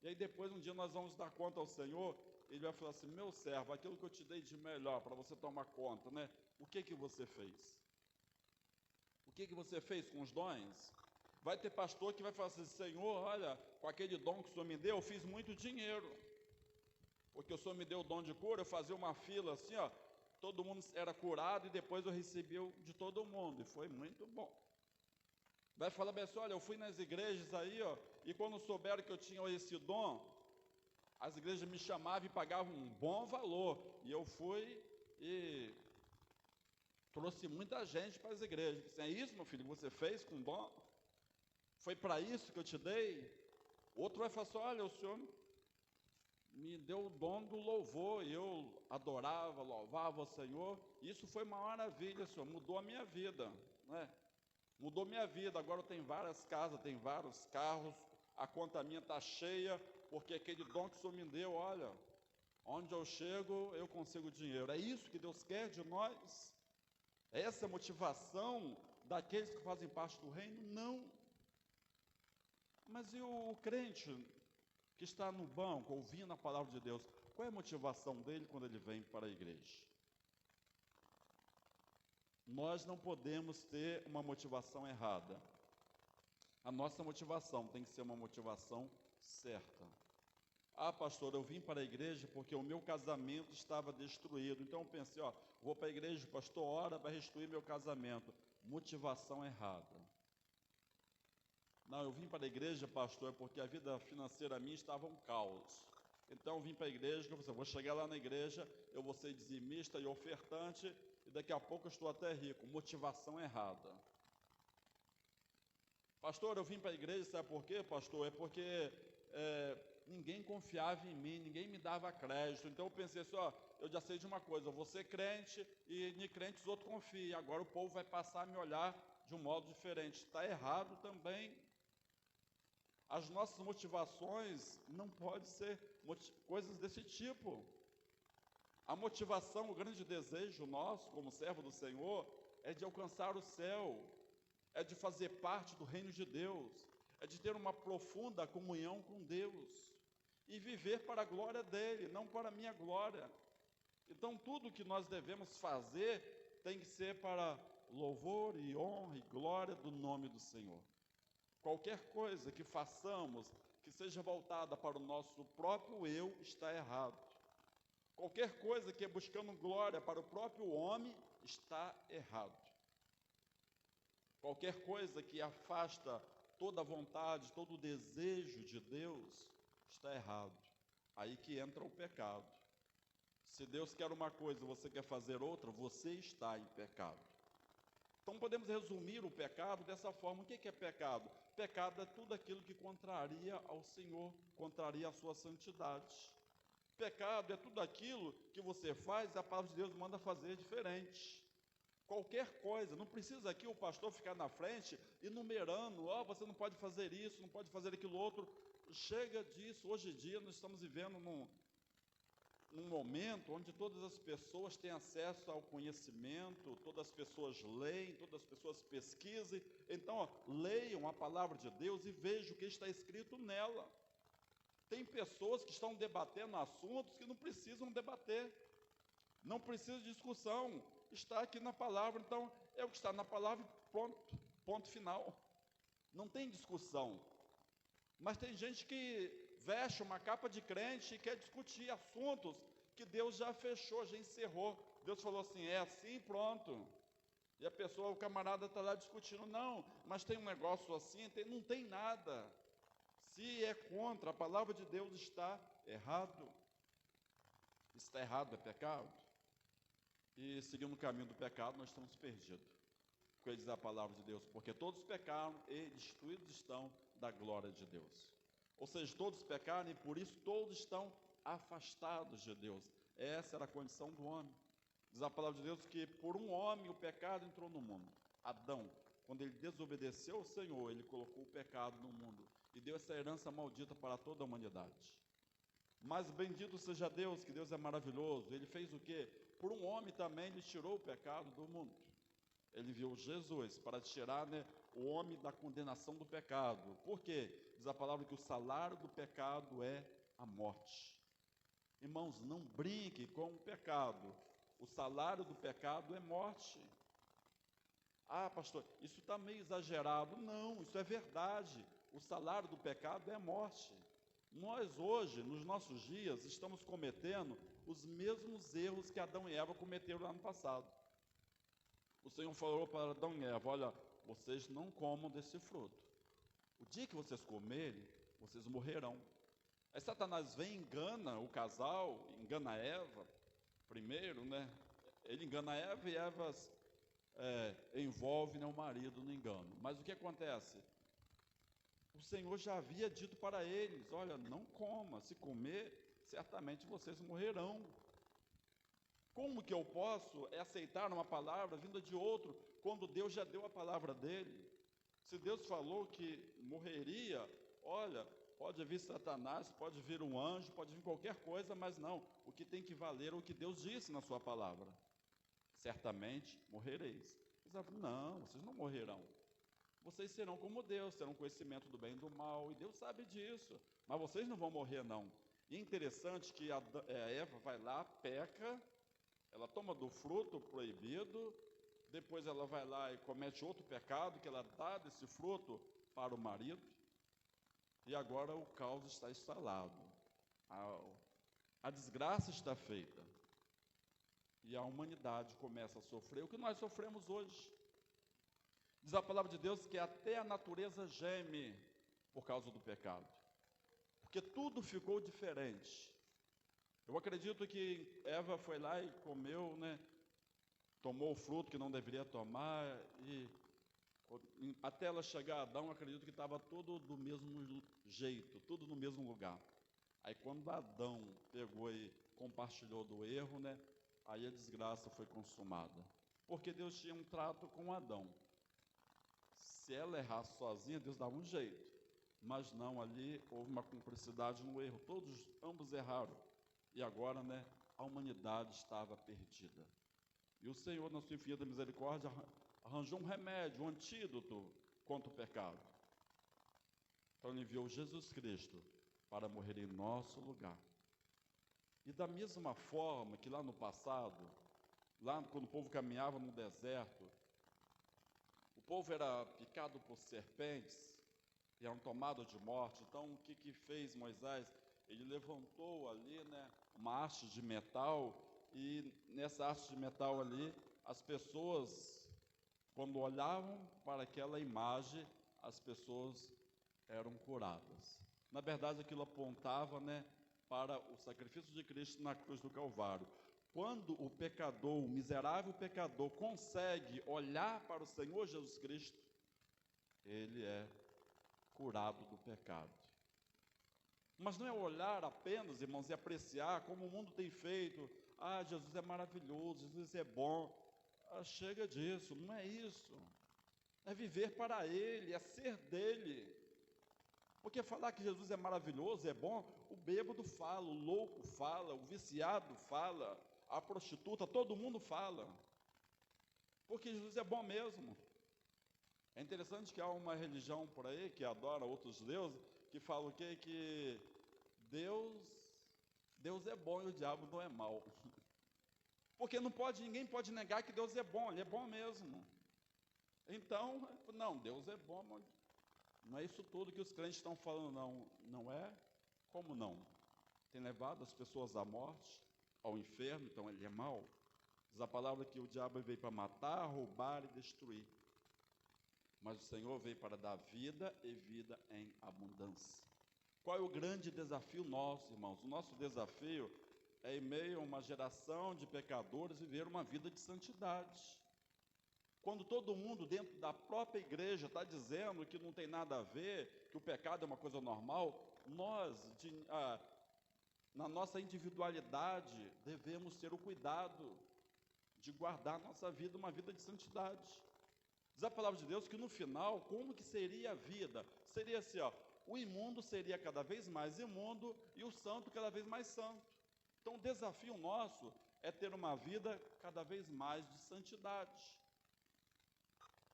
E aí depois, um dia, nós vamos dar conta ao Senhor, Ele vai falar assim, meu servo, aquilo que eu te dei de melhor para você tomar conta, né? O que você fez? O que você fez com os dons? Vai ter pastor que vai falar assim, Senhor, olha, com aquele dom que o Senhor me deu, eu fiz muito dinheiro. Porque o Senhor me deu o dom de cura, eu fazia uma fila assim, ó, todo mundo era curado e depois eu recebi de todo mundo, e foi muito bom. Vai falar bem assim, olha, eu fui nas igrejas aí, ó, e quando souberam que eu tinha esse dom, as igrejas me chamavam e pagavam um bom valor, e eu fui e trouxe muita gente para as igrejas. Disse, é isso, meu filho, que você fez com dom? Foi para isso que eu te dei? Outro vai falar assim, olha, o Senhor me deu o dom do louvor, e eu adorava, louvava o Senhor, isso foi uma maravilha, Senhor, mudou a minha vida, né? Mudou minha vida, agora eu tenho várias casas, tenho vários carros, a conta minha está cheia, porque aquele dom que o Senhor me deu, olha, onde eu chego, eu consigo dinheiro. É isso que Deus quer de nós? É essa a motivação daqueles que fazem parte do reino? Não. Mas e o crente que está no banco, ouvindo a palavra de Deus, qual é a motivação dele quando ele vem para a igreja? Nós não podemos ter uma motivação errada. A nossa motivação tem que ser uma motivação certa. Ah, pastor, eu vim para a igreja porque o meu casamento estava destruído. Então eu pensei, ó, vou para a igreja, pastor, ora para restituir meu casamento. Motivação errada. Não, eu vim para a igreja, pastor, porque a vida financeira minha estava um caos. Então eu vim para a igreja, eu vou chegar lá na igreja, eu vou ser dizimista e ofertante, e daqui a pouco eu estou até rico. Motivação errada. Pastor, eu vim para a igreja, sabe por quê, pastor? É porque ninguém confiava em mim, ninguém me dava crédito. Então eu pensei assim, ó, eu já sei de uma coisa, eu vou ser crente, e em crente os outros confiam. Agora o povo vai passar a me olhar de um modo diferente. Está errado também. As nossas motivações não podem ser coisas desse tipo. A motivação, o grande desejo nosso, como servo do Senhor, é de alcançar o céu, é de fazer parte do reino de Deus, é de ter uma profunda comunhão com Deus e viver para a glória dele, não para a minha glória. Então, tudo que nós devemos fazer tem que ser para louvor e honra e glória do nome do Senhor. Qualquer coisa que façamos que seja voltada para o nosso próprio eu está errado. Qualquer coisa que é buscando glória para o próprio homem está errado. Qualquer coisa que afasta toda a vontade, todo o desejo de Deus está errado. Aí que entra o pecado. Se Deus quer uma coisa e você quer fazer outra, você está em pecado. Então podemos resumir o pecado dessa forma. O que é pecado? Pecado é tudo aquilo que contraria ao Senhor, contraria a sua santidade. Pecado é tudo aquilo que você faz e a palavra de Deus manda fazer diferente. Qualquer coisa, não precisa aqui o pastor ficar na frente enumerando, você não pode fazer isso, não pode fazer aquilo outro. Chega disso. Hoje em dia nós estamos vivendo num momento onde todas as pessoas têm acesso ao conhecimento, todas as pessoas leem, todas as pessoas pesquisem. Então, leiam a palavra de Deus e vejam o que está escrito nela. Tem pessoas que estão debatendo assuntos que não precisam debater, não precisa de discussão, está aqui na palavra. Então, é o que está na palavra, ponto final. Não tem discussão. Mas tem gente que veste uma capa de crente e quer discutir assuntos que Deus já fechou, já encerrou. Deus falou assim, é assim, pronto. E a pessoa, o camarada está lá discutindo, não, mas tem um negócio assim, não tem nada. Se é contra, a palavra de Deus está errado. Está errado, é pecado. E seguindo o caminho do pecado, nós estamos perdidos. Porque diz a palavra de Deus, porque todos pecaram e destruídos estão da glória de Deus. Ou seja, todos pecaram e por isso todos estão afastados de Deus. Essa era a condição do homem. Diz a palavra de Deus que por um homem o pecado entrou no mundo. Adão, quando ele desobedeceu ao Senhor, ele colocou o pecado no mundo e deu essa herança maldita para toda a humanidade. Mas bendito seja Deus, que Deus é maravilhoso. Ele fez o quê? Por um homem também ele tirou o pecado do mundo. Ele enviou Jesus para tirar, o homem da condenação do pecado. Por quê? Diz a palavra que o salário do pecado é a morte. Irmãos, não brinque com o pecado. O salário do pecado é morte. Ah, pastor, isso está meio exagerado. Não, isso é verdade. O salário do pecado é a morte. Nós hoje, nos nossos dias, estamos cometendo os mesmos erros que Adão e Eva cometeram lá no passado. O Senhor falou para Adão e Eva, olha, vocês não comam desse fruto. O dia que vocês comerem, vocês morrerão. Aí Satanás vem e engana o casal, engana a Eva, primeiro, ele engana a Eva e Eva envolve o marido no engano. Mas o que acontece? O Senhor já havia dito para eles, olha, não coma, se comer, certamente vocês morrerão. Como que eu posso aceitar uma palavra vinda de outro, quando Deus já deu a palavra dele? Se Deus falou que morreria, olha, pode vir Satanás, pode vir um anjo, pode vir qualquer coisa, mas não, o que tem que valer é o que Deus disse na sua palavra. Certamente morrereis. Eles falaram, não, vocês não morrerão. Vocês serão como Deus, terão conhecimento do bem e do mal, e Deus sabe disso, mas vocês não vão morrer não. E é interessante que a Eva vai lá, peca, ela toma do fruto proibido, depois ela vai lá e comete outro pecado, que ela dá desse fruto para o marido, e agora o caos está instalado, a desgraça está feita, e a humanidade começa a sofrer o que nós sofremos hoje. Diz a palavra de Deus que até a natureza geme por causa do pecado, porque tudo ficou diferente. Eu acredito que Eva foi lá e comeu, tomou o fruto que não deveria tomar, e até ela chegar a Adão, acredito que estava tudo do mesmo jeito, tudo no mesmo lugar. Aí quando Adão pegou e compartilhou do erro, aí a desgraça foi consumada, porque Deus tinha um trato com Adão. Se ela errasse sozinha, Deus dava um jeito, mas não, ali houve uma cumplicidade no erro, ambos erraram, e agora, a humanidade estava perdida. E o Senhor, na sua infinita misericórdia, arranjou um remédio, um antídoto contra o pecado. Então ele enviou Jesus Cristo para morrer em nosso lugar. E da mesma forma que lá no passado, lá quando o povo caminhava no deserto, o povo era picado por serpentes, e eram tomados de morte. Então o que fez Moisés? Ele levantou ali, uma haste de metal, e nessa haste de metal ali, as pessoas, quando olhavam para aquela imagem, as pessoas eram curadas. Na verdade, aquilo apontava, para o sacrifício de Cristo na cruz do Calvário. Quando o pecador, o miserável pecador, consegue olhar para o Senhor Jesus Cristo, ele é curado do pecado. Mas não é olhar apenas, irmãos, e apreciar como o mundo tem feito. Jesus é maravilhoso, Jesus é bom. Chega disso, não é isso. É viver para Ele, é ser dele. Porque falar que Jesus é maravilhoso, é bom, o bêbado fala, o louco fala, o viciado fala, a prostituta, todo mundo fala. Porque Jesus é bom mesmo. É interessante que há uma religião por aí que adora outros deuses, que fala o quê? Que Deus é bom e o diabo não é mau. Porque ninguém pode negar que Deus é bom, Ele é bom mesmo. Então, não, Deus é bom, mas não é isso tudo que os crentes estão falando, não é? Como não? Tem levado as pessoas à morte, ao inferno, então Ele é mau. Diz a palavra que o diabo veio para matar, roubar e destruir. Mas o Senhor veio para dar vida e vida em abundância. Qual é o grande desafio nosso, irmãos? O nosso desafio é, em meio a uma geração de pecadores, viver uma vida de santidade. Quando todo mundo dentro da própria igreja está dizendo que não tem nada a ver, que o pecado é uma coisa normal, nós, na nossa individualidade, devemos ter o cuidado de guardar nossa vida, uma vida de santidade. Diz a palavra de Deus que no final, como que seria a vida? Seria assim, o imundo seria cada vez mais imundo e o santo cada vez mais santo. Então o desafio nosso é ter uma vida cada vez mais de santidade.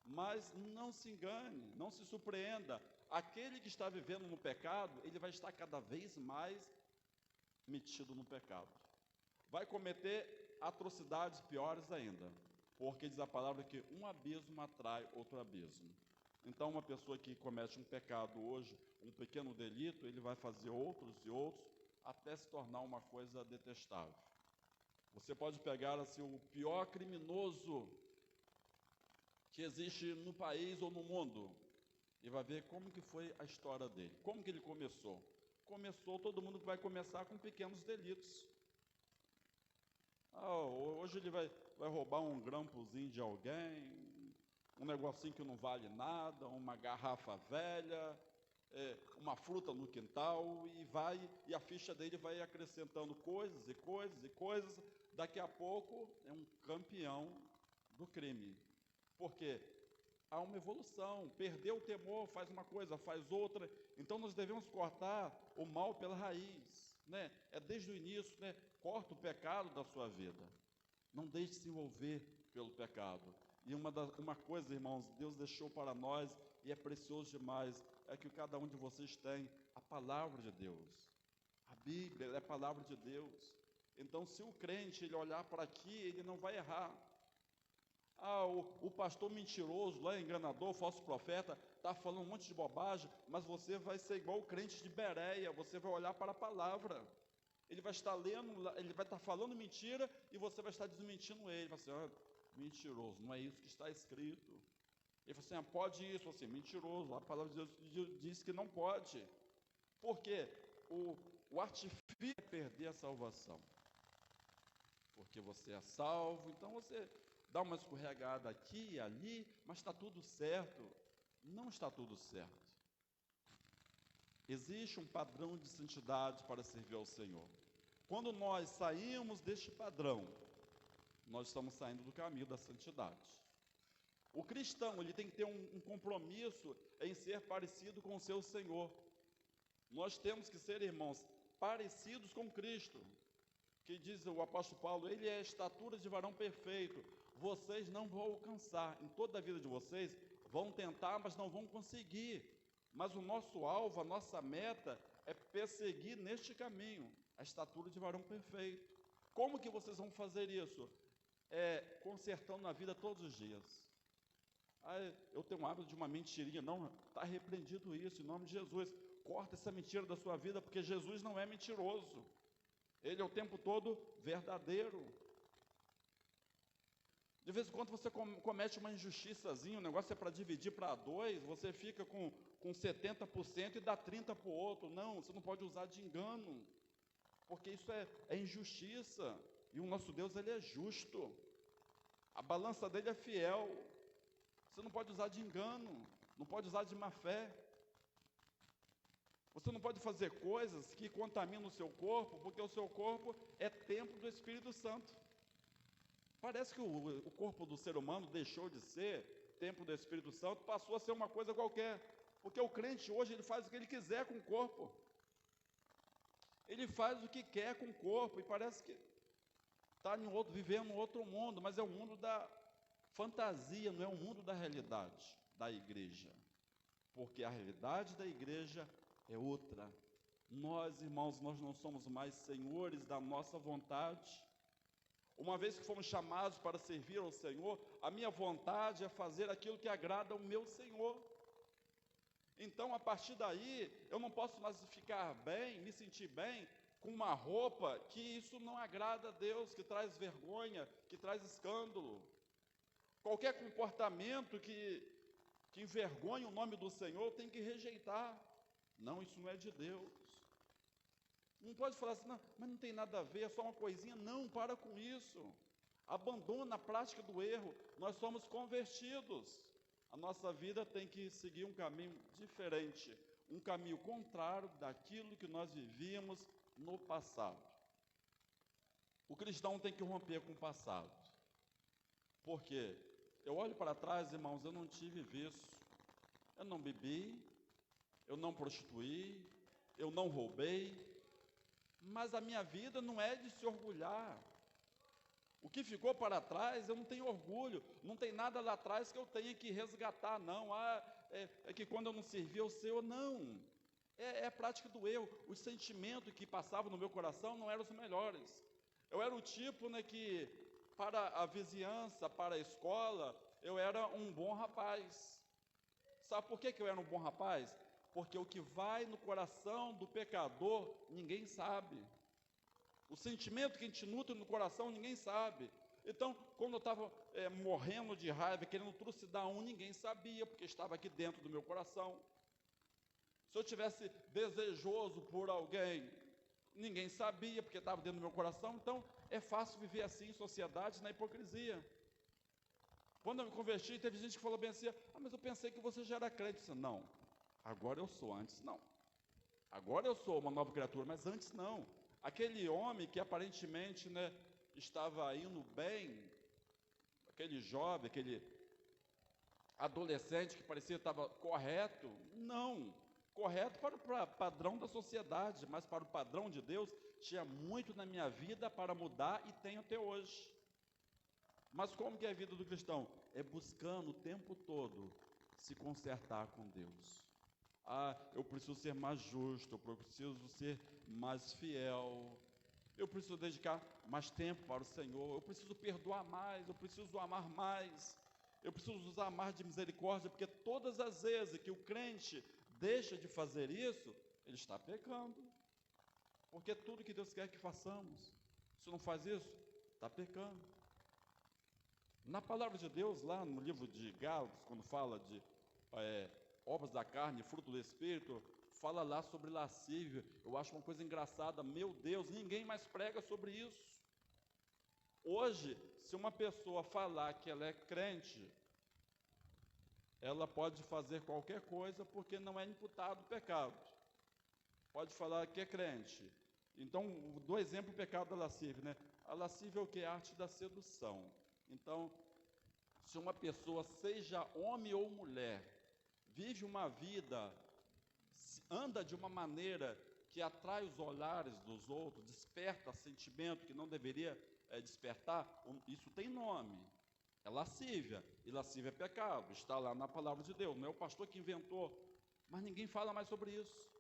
Mas não se engane, não se surpreenda. Aquele que está vivendo no pecado, ele vai estar cada vez mais metido no pecado. Vai cometer atrocidades piores ainda. Porque diz a palavra que um abismo atrai outro abismo. Então uma pessoa que comete um pecado hoje, um pequeno delito, ele vai fazer outros e outros, até se tornar uma coisa detestável. Você pode pegar assim o pior criminoso que existe no país ou no mundo, e vai ver como que foi a história dele, como que ele começou. Todo mundo vai começar com pequenos delitos. Hoje ele vai roubar um grampozinho de alguém, um negocinho que não vale nada, uma garrafa velha, uma fruta no quintal, e a ficha dele vai acrescentando coisas e coisas e coisas. Daqui a pouco é um campeão do crime. Porque há uma evolução, perdeu o temor, faz uma coisa, faz outra. Então nós devemos cortar o mal pela raiz, É desde o início, Corta o pecado da sua vida. Não deixe se envolver pelo pecado. E uma coisa, irmãos, Deus deixou para nós, e é precioso demais, é que cada um de vocês tem a palavra de Deus. A Bíblia é a palavra de Deus. Então, se o crente ele olhar para aqui, ele não vai errar. O pastor mentiroso, lá enganador, falso profeta, está falando um monte de bobagem, mas você vai ser igual o crente de Bereia, você vai olhar para a palavra. Ele vai estar lendo, ele vai estar falando mentira, e você vai estar desmentindo ele. Vai assim, mentiroso, não é isso que está escrito. Ele fala assim, pode isso, assim, mentiroso, a palavra de Deus diz que não pode. Por quê? O artifício é perder a salvação. Porque você é salvo, então você dá uma escorregada aqui e ali, mas está tudo certo. Não está tudo certo. Existe um padrão de santidade para servir ao Senhor. Quando nós saímos deste padrão, nós estamos saindo do caminho da santidade. O cristão, ele tem que ter um compromisso em ser parecido com o seu Senhor. Nós temos que ser, irmãos, parecidos com Cristo. que diz o apóstolo Paulo, ele é a estatura de varão perfeito. Vocês não vão alcançar, em toda a vida de vocês, vão tentar, mas não vão conseguir. Mas o nosso alvo, a nossa meta, é perseguir neste caminho, a estatura de varão perfeito. Como que vocês vão fazer isso? Consertando a vida todos os dias. Eu tenho o hábito de uma mentirinha. Não, está repreendido isso, em nome de Jesus. Corta essa mentira da sua vida, porque Jesus não é mentiroso. Ele é o tempo todo verdadeiro. De vez em quando você comete uma injustiçazinha, o negócio é para dividir para 2, você fica com 70% e dá 30% para o outro. Não, você não pode usar de engano, porque isso é injustiça. E o nosso Deus, ele é justo. A balança dele é fiel. Você não pode usar de engano, não pode usar de má fé. Você não pode fazer coisas que contaminam o seu corpo, porque o seu corpo é templo do Espírito Santo. Parece que o corpo do ser humano deixou de ser templo do Espírito Santo, passou a ser uma coisa qualquer. Porque o crente hoje, ele faz o que ele quiser com o corpo. Ele faz o que quer com o corpo, e parece que está vivendo um outro mundo, mas é o mundo da fantasia, não é o mundo da realidade da igreja. Porque a realidade da igreja é outra. Nós, irmãos, nós não somos mais senhores da nossa vontade. Uma vez que fomos chamados para servir ao Senhor, a minha vontade é fazer aquilo que agrada ao meu Senhor. Então, a partir daí, eu não posso mais ficar bem, me sentir bem, com uma roupa que isso não agrada a Deus, que traz vergonha, que traz escândalo. Qualquer comportamento que envergonhe o nome do Senhor, tem que rejeitar. Não, isso não é de Deus. Não pode falar assim, não, mas não tem nada a ver, é só uma coisinha. Não, para com isso. Abandona a prática do erro. Nós somos convertidos. A nossa vida tem que seguir um caminho diferente, um caminho contrário daquilo que nós vivíamos no passado. O cristão tem que romper com o passado. Por quê? Eu olho para trás, irmãos, eu não tive vício. Eu não bebi, eu não prostituí, eu não roubei. Mas a minha vida não é de se orgulhar. O que ficou para trás, eu não tenho orgulho. Não tem nada lá atrás que eu tenha que resgatar, não. É que quando eu não servi ao Senhor, não. É a prática do erro. Os sentimentos que passavam no meu coração não eram os melhores. Eu era o tipo, que para a vizinhança, para a escola, eu era um bom rapaz. Sabe por que eu era um bom rapaz? Porque o que vai no coração do pecador, ninguém sabe. O sentimento que a gente nutre no coração, ninguém sabe. Então, quando eu estava morrendo de raiva, querendo trucidar ninguém sabia, porque estava aqui dentro do meu coração. Se eu tivesse desejoso por alguém, ninguém sabia, porque estava dentro do meu coração. Então, é fácil viver assim em sociedade, na hipocrisia. Quando eu me converti, teve gente que falou bem assim, mas eu pensei que você já era crente. Eu disse, não, agora eu sou, antes não. Agora eu sou uma nova criatura, mas antes não. Aquele homem que aparentemente estava indo bem, aquele jovem, aquele adolescente que parecia que estava correto, não. Correto para o padrão da sociedade, mas para o padrão de Deus, tinha muito na minha vida para mudar e tenho até hoje. Mas como que é a vida do cristão? É buscando o tempo todo se consertar com Deus. Eu preciso ser mais justo, eu preciso ser mais fiel, eu preciso dedicar mais tempo para o Senhor, eu preciso perdoar mais, eu preciso amar mais, eu preciso usar mais de misericórdia, porque todas as vezes que o crente deixa de fazer isso, ele está pecando. Porque tudo que Deus quer que façamos, se não faz isso, está pecando. Na palavra de Deus, lá no livro de Gálatas, quando fala de obras da carne, fruto do Espírito, fala lá sobre lascívia. Eu acho uma coisa engraçada, meu Deus, ninguém mais prega sobre isso. Hoje, se uma pessoa falar que ela é crente, ela pode fazer qualquer coisa porque não é imputado o pecado. Pode falar que é crente. Então, do exemplo, o pecado da lascívia, A lascívia é o que? A arte da sedução. Então, se uma pessoa, seja homem ou mulher, vive uma vida, anda de uma maneira que atrai os olhares dos outros, desperta sentimento que não deveria despertar, isso tem nome. É lascívia, e lascívia é pecado, está lá na palavra de Deus, não é o pastor que inventou, mas ninguém fala mais sobre isso.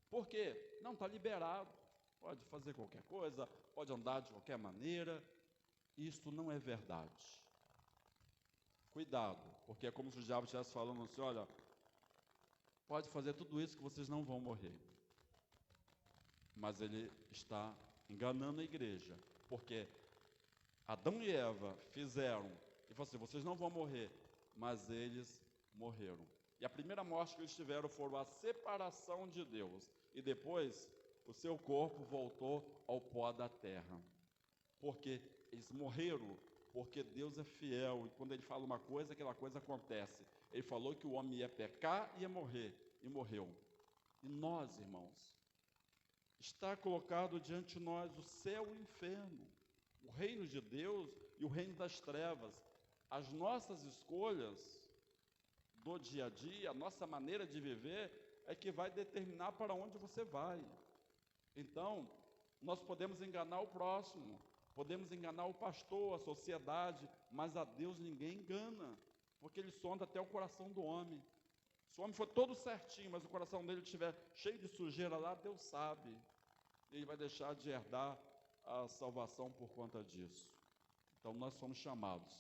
Por quê? Não, está liberado, pode fazer qualquer coisa, pode andar de qualquer maneira. Isto não é verdade. Cuidado, porque é como se o diabo estivesse falando assim, olha, pode fazer tudo isso que vocês não vão morrer. Mas ele está enganando a igreja, porque Adão e Eva fizeram, e falou assim, vocês não vão morrer, mas eles morreram. E a primeira morte que eles tiveram foi a separação de Deus, e depois o seu corpo voltou ao pó da terra, porque eles morreram, porque Deus é fiel, e quando ele fala uma coisa, aquela coisa acontece. Ele falou que o homem ia pecar e ia morrer, e morreu. E nós, irmãos, está colocado diante de nós o céu e o inferno, o reino de Deus e o reino das trevas. As nossas escolhas do dia a dia, a nossa maneira de viver, é que vai determinar para onde você vai. Então, nós podemos enganar o próximo, podemos enganar o pastor, a sociedade, mas a Deus ninguém engana, porque ele sonda até o coração do homem. Se o homem for todo certinho, mas o coração dele estiver cheio de sujeira lá, Deus sabe. Ele vai deixar de herdar a salvação por conta disso. Então nós somos chamados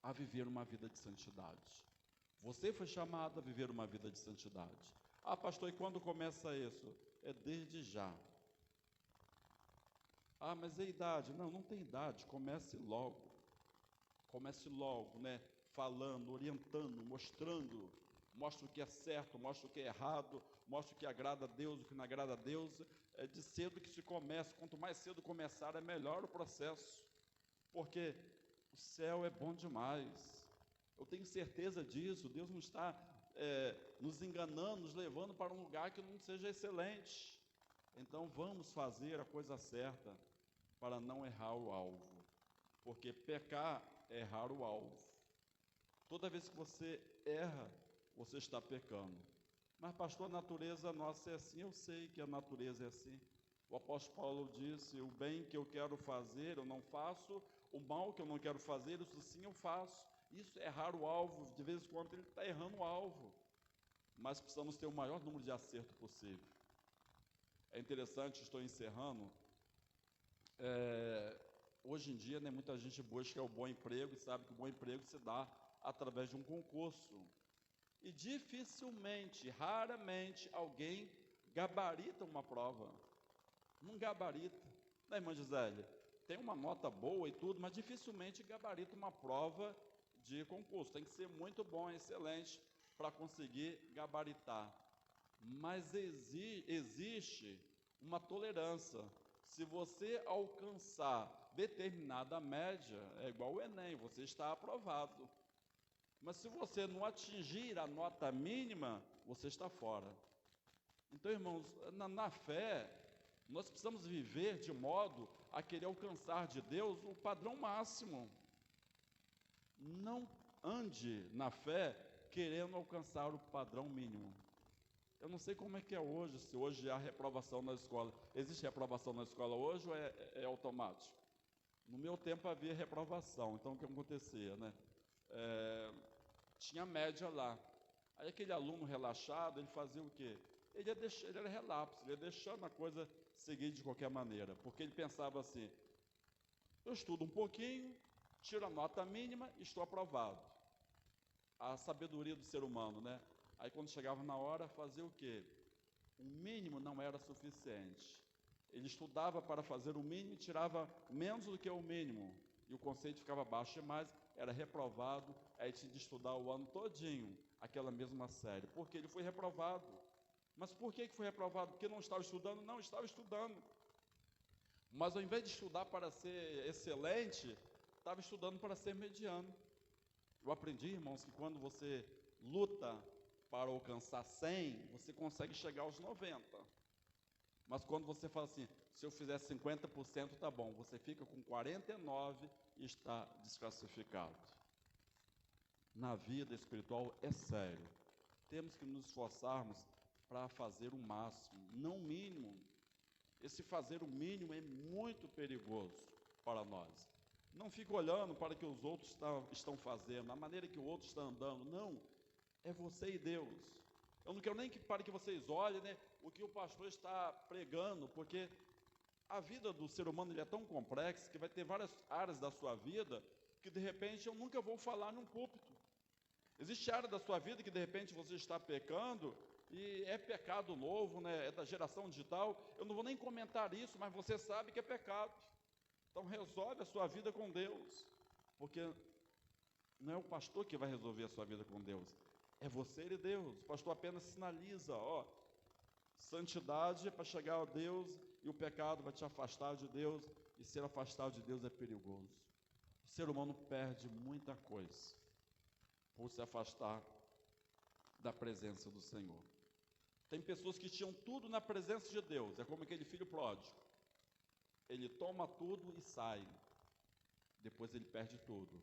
a viver uma vida de santidade. Você foi chamado a viver uma vida de santidade. Ah, pastor, e quando começa isso? É desde já. Ah, mas é idade? Não, não tem idade, comece logo. Comece logo, né? Falando, orientando, mostrando. Mostra o que é certo, mostra o que é errado, mostra o que agrada a Deus, o que não agrada a Deus. É de cedo que se começa, quanto mais cedo começar, é melhor o processo. Porque o céu é bom demais. Eu tenho certeza disso, Deus não está nos enganando, nos levando para um lugar que não seja excelente. Então vamos fazer a coisa certa para não errar o alvo. Porque pecar é errar o alvo. Toda vez que você erra, você está pecando. Mas pastor, a natureza nossa é assim. Eu sei que a natureza é assim. O apóstolo Paulo disse, o bem que eu quero fazer eu não faço, o mal que eu não quero fazer, isso sim eu faço. Isso é errar o alvo, de vez em quando ele está errando o alvo. Mas precisamos ter o maior número de acerto possível. É interessante, estou encerrando, hoje em dia, né, muita gente busca o bom emprego e sabe que o bom emprego se dá através de um concurso. E dificilmente, raramente, alguém gabarita uma prova. Não gabarita. Né, irmã Gisele? Tem uma nota boa e tudo, mas dificilmente gabarita uma prova de concurso. Tem que ser muito bom, excelente, para conseguir gabaritar. Mas existe uma tolerância. Se você alcançar determinada média, é igual o Enem, você está aprovado. Mas se você não atingir a nota mínima, você está fora. Então, irmãos, na fé, nós precisamos viver de modo a querer alcançar de Deus o padrão máximo. Não ande na fé querendo alcançar o padrão mínimo. Eu não sei como é que é hoje, se hoje há reprovação na escola. Existe reprovação na escola hoje ou é automático? No meu tempo havia reprovação, então o que acontecia, né? Tinha média lá. Aí aquele aluno relaxado, ele fazia o quê? Ele era relapso, ele ia deixando a coisa seguir de qualquer maneira, porque ele pensava assim, eu estudo um pouquinho, tiro a nota mínima e estou aprovado. A sabedoria do ser humano, né? Aí quando chegava na hora, fazia o quê? O mínimo não era suficiente. Ele estudava para fazer o mínimo e tirava menos do que o mínimo. E o conceito ficava baixo demais, era reprovado, aí tinha de estudar o ano todinho, aquela mesma série. Porque ele foi reprovado. Mas por que foi reprovado? Porque não estava estudando? Não, estava estudando. Mas ao invés de estudar para ser excelente, estava estudando para ser mediano. Eu aprendi, irmãos, que quando você luta para alcançar 100, você consegue chegar aos 90. Mas quando você fala assim, se eu fizer 50%, tá bom, você fica com 49 e está desclassificado. Na vida espiritual é sério. Temos que nos esforçarmos para fazer o máximo, não o mínimo. Esse fazer o mínimo é muito perigoso para nós. Não fica olhando para o que os outros estão fazendo, a maneira que o outro está andando. Não, é você e Deus. Eu não quero nem para que vocês olhem, né, o que o pastor está pregando, porque a vida do ser humano ele é tão complexa que vai ter várias áreas da sua vida que de repente eu nunca vou falar num púlpito. Existe área da sua vida que de repente você está pecando e é pecado novo, né, é da geração digital. Eu não vou nem comentar isso, mas você sabe que é pecado. Então resolve a sua vida com Deus, porque não é o pastor que vai resolver a sua vida com Deus, é você e Deus. O pastor apenas sinaliza, santidade é para chegar a Deus, e o pecado vai te afastar de Deus, e ser afastado de Deus é perigoso. O ser humano perde muita coisa por se afastar da presença do Senhor. Tem pessoas que tinham tudo na presença de Deus, é como aquele filho pródigo. Ele toma tudo e sai, depois ele perde tudo.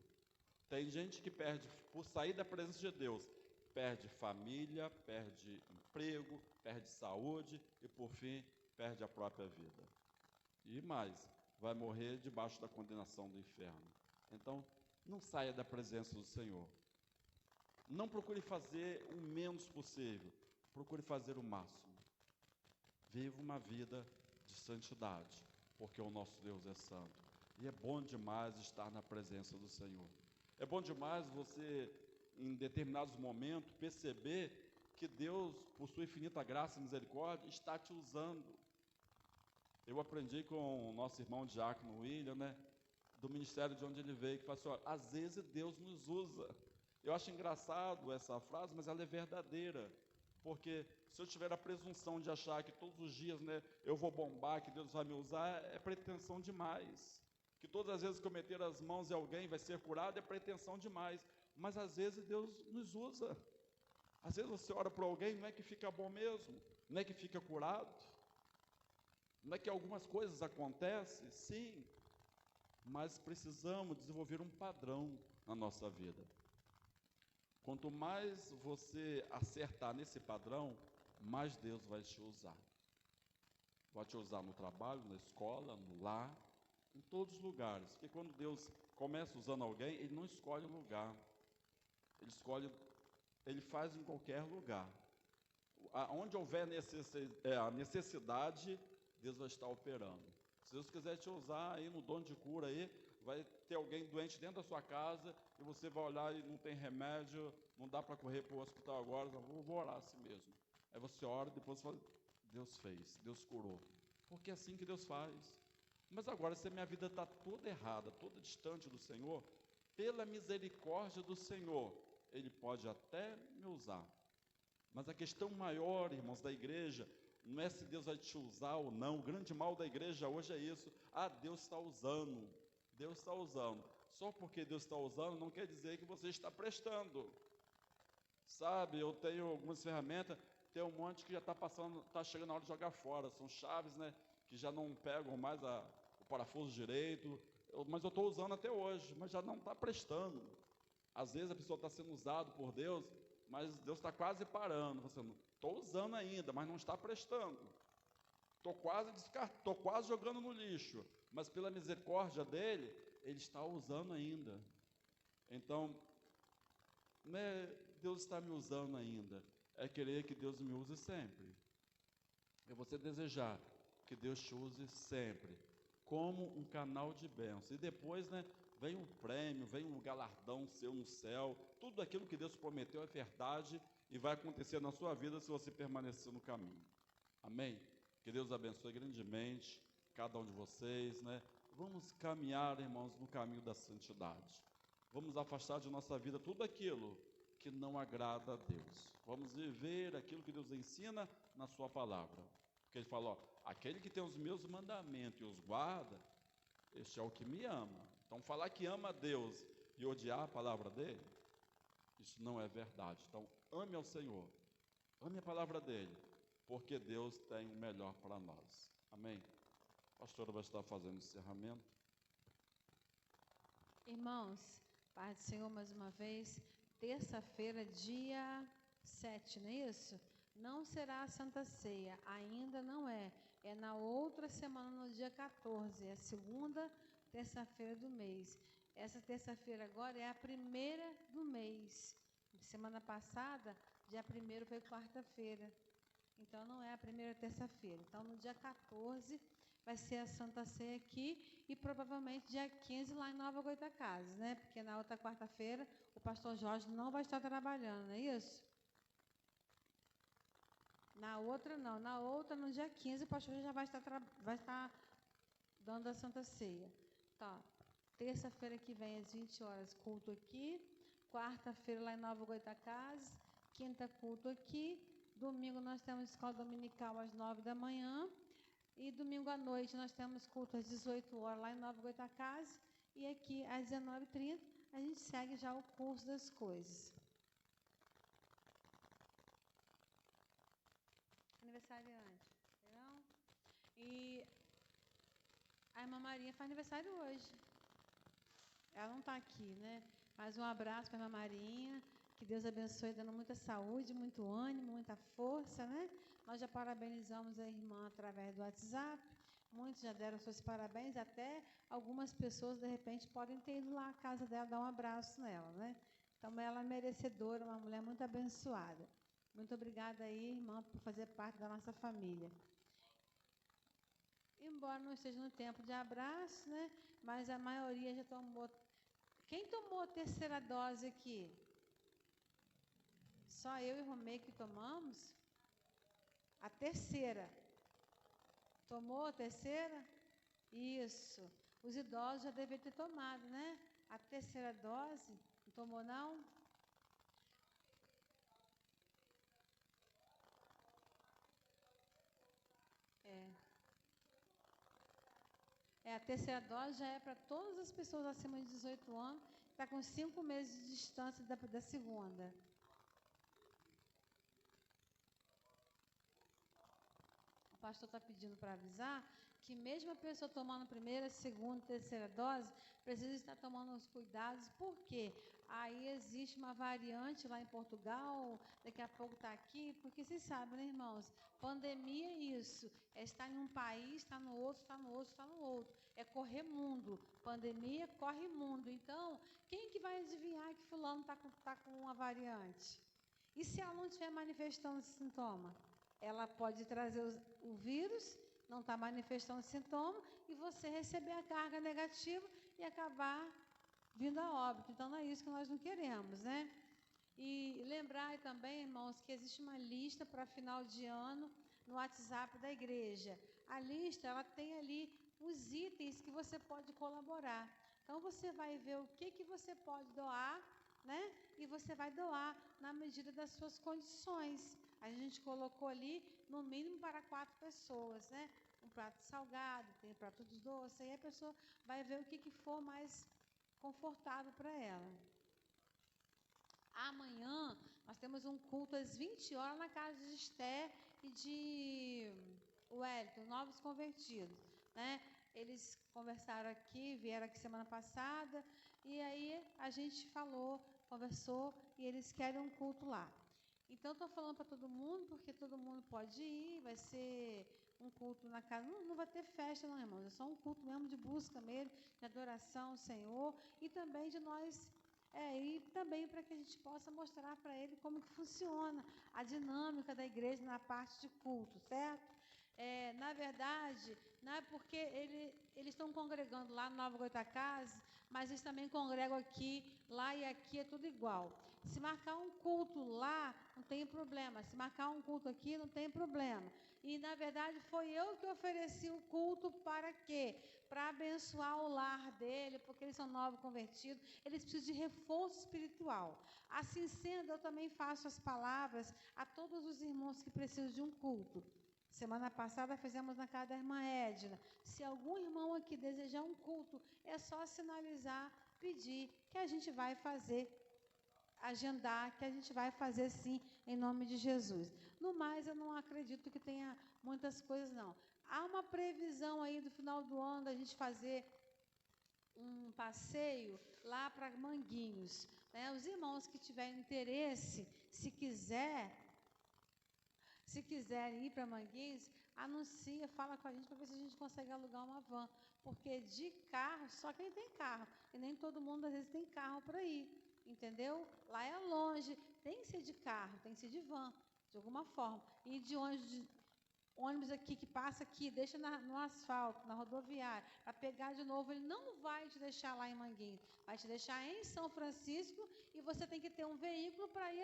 Tem gente que perde, por sair da presença de Deus, perde família, perde emprego, perde saúde e por fim perde a própria vida. E mais, vai morrer debaixo da condenação do inferno. Então, não saia da presença do Senhor. Não procure fazer o menos possível, procure fazer o máximo. Viva uma vida de santidade, porque o nosso Deus é santo. E é bom demais estar na presença do Senhor. É bom demais você, em determinados momentos, perceber que Deus, por sua infinita graça e misericórdia, está te usando. Eu aprendi com o nosso irmão diácono William, né, do ministério de onde ele veio, que fala assim, às vezes Deus nos usa. Eu acho engraçado essa frase, mas ela é verdadeira. Porque se eu tiver a presunção de achar que todos os dias, né, eu vou bombar, que Deus vai me usar, é pretensão demais. Que todas as vezes que eu meter as mãos em alguém vai ser curado, é pretensão demais. Mas às vezes Deus nos usa. Às vezes você ora por alguém, não é que fica bom mesmo, não é que fica curado, não é que algumas coisas acontecem, sim, mas precisamos desenvolver um padrão na nossa vida. Quanto mais você acertar nesse padrão, mais Deus vai te usar. Vai te usar no trabalho, na escola, no lar, em todos os lugares. Porque quando Deus começa usando alguém, Ele não escolhe um lugar. Ele faz em qualquer lugar. Onde houver a necessidade, Deus vai estar operando. Se Deus quiser te usar aí no dom de cura aí, vai ter alguém doente dentro da sua casa e você vai olhar e não tem remédio, não dá para correr para o hospital agora, vou orar assim mesmo. Aí você ora e depois fala, Deus fez, Deus curou. Porque é assim que Deus faz. Mas agora, se a minha vida está toda errada, toda distante do Senhor, pela misericórdia do Senhor, Ele pode até me usar. Mas a questão maior, irmãos, da igreja, não é se Deus vai te usar ou não. O grande mal da igreja hoje é isso. Deus está usando. Deus está usando. Só porque Deus está usando não quer dizer que você está prestando. Sabe, eu tenho algumas ferramentas, tem um monte que já está chegando na hora de jogar fora. São chaves, né, que já não pegam mais o parafuso direito. Mas eu estou usando até hoje, mas já não está prestando. Às vezes a pessoa está sendo usada por Deus, mas Deus está quase parando. Você não, estou usando ainda, mas não está prestando. Estou quase jogando no lixo, mas pela misericórdia dele, Ele está usando ainda. Então, não é Deus está me usando ainda, é querer que Deus me use sempre. É você desejar que Deus te use sempre, como um canal de bênção. E depois, né, vem um prêmio, vem um galardão seu no céu. Tudo aquilo que Deus prometeu é verdade e vai acontecer na sua vida se você permanecer no caminho. Amém? Que Deus abençoe grandemente cada um de vocês, né? Vamos caminhar, irmãos, no caminho da santidade. Vamos afastar de nossa vida tudo aquilo que não agrada a Deus. Vamos viver aquilo que Deus ensina na sua palavra. Porque Ele fala, aquele que tem os meus mandamentos e os guarda, este é o que me ama. Então, falar que ama a Deus e odiar a palavra dEle, isso não é verdade. Então, ame ao Senhor, ame a palavra dEle, porque Deus tem o melhor para nós. Amém? A pastora vai estar fazendo o encerramento. Irmãos, paz do Senhor mais uma vez. Terça-feira, dia 7, não é isso? Não será a Santa Ceia, ainda não é. É na outra semana, no dia 14, é a segunda terça-feira do mês. Essa terça-feira agora é a primeira do mês. Semana passada, dia 1º foi quarta-feira. Então, não é a primeira terça-feira. Então, no dia 14, vai ser a Santa Ceia aqui e provavelmente dia 15 lá em Nova Goitacazes, né? Porque na outra quarta-feira o pastor Jorge não vai estar trabalhando, não é isso? Na outra não, na outra no dia 15 o pastor já vai estar dando a Santa Ceia. Tá. Terça-feira que vem às 20 horas culto aqui, quarta-feira lá em Nova Goitacazes, quinta culto aqui, domingo nós temos escola dominical às 9 da manhã e domingo à noite nós temos culto às 18 horas lá em Nova Goitacazes e aqui às 19h30 a gente segue já o curso das coisas. Aniversariante, não? E a irmã Maria faz aniversário hoje. Ela não está aqui, né? Mas um abraço para a irmã Marinha. Que Deus abençoe, dando muita saúde, muito ânimo, muita força, né? Nós já parabenizamos a irmã através do WhatsApp. Muitos já deram seus parabéns. Até algumas pessoas, de repente, podem ter ido lá à casa dela dar um abraço nela, né? Então, ela é merecedora, uma mulher muito abençoada. Muito obrigada aí, irmã, por fazer parte da nossa família. Embora não esteja no tempo de abraço, né? Mas a maioria já tomou. Quem tomou a terceira dose aqui? Só eu e Romei que tomamos? A terceira. Tomou a terceira? Isso. Os idosos já devem ter tomado, né? A terceira dose. Não tomou, não? A terceira dose já é para todas as pessoas acima de 18 anos, está com 5 meses de distância da segunda. O pastor está pedindo para avisar que mesmo a pessoa tomando primeira, segunda, terceira dose, precisa estar tomando os cuidados, porque aí existe uma variante lá em Portugal, daqui a pouco está aqui, porque vocês sabem, né, irmãos? Pandemia é isso, é estar em um país, está no outro, está no outro, está no outro. É correr mundo. Pandemia corre mundo. Então, quem que vai adivinhar que fulano está com uma variante? E se ela não estiver manifestando esse sintoma? Ela pode trazer o vírus, não está manifestando sintoma, e você receber a carga negativa e acabar vindo a óbito. Então, não é isso que nós não queremos, né? E lembrar também, irmãos, que existe uma lista para final de ano no WhatsApp da igreja. A lista, ela tem ali os itens que você pode colaborar. Então, você vai ver o que você pode doar, né? E você vai doar na medida das suas condições. A gente colocou ali, no mínimo, para 4 pessoas, né? Um prato salgado, tem um prato de doce, aí a pessoa vai ver o que for mais confortável para ela. Amanhã, nós temos um culto às 20 horas na casa de Esté e de Wellington, novos convertidos, né? Eles conversaram aqui, vieram aqui semana passada, e aí a gente falou, conversou, e eles querem um culto lá. Então, estou falando para todo mundo, porque todo mundo pode ir, vai ser um culto na casa, não vai ter festa não, irmãos, é só um culto mesmo de busca mesmo, de adoração ao Senhor, e também de nós, e também para que a gente possa mostrar para ele como que funciona a dinâmica da igreja na parte de culto, certo? Na verdade, não é porque eles estão congregando lá no Nova Goitacazes, mas eles também congregam aqui, lá e aqui é tudo igual. Se marcar um culto lá, não tem problema. Se marcar um culto aqui, não tem problema. E, na verdade, foi eu que ofereci o culto para quê? Para abençoar o lar dele, porque eles são novos convertidos, eles precisam de reforço espiritual. Assim sendo, eu também faço as palavras a todos os irmãos que precisam de um culto. Semana passada fizemos na casa da irmã Edna. Se algum irmão aqui desejar um culto, é só sinalizar, pedir, que a gente vai fazer, agendar, que a gente vai fazer sim, em nome de Jesus. No mais, eu não acredito que tenha muitas coisas, não. Há uma previsão aí do final do ano da gente fazer um passeio lá para Manguinhos, né? Os irmãos que tiverem interesse, se quiser, Se quiserem ir para Manguinhos, anuncia, fala com a gente para ver se a gente consegue alugar uma van. Porque de carro, só quem tem carro. E nem todo mundo, às vezes, tem carro para ir. Entendeu? Lá é longe. Tem que ser de carro, tem que ser de van, de alguma forma. E de ônibus aqui, que passa aqui, deixa no asfalto, na rodoviária, para pegar de novo, ele não vai te deixar lá em Manguinhos, vai te deixar em São Francisco e você tem que ter um veículo para ir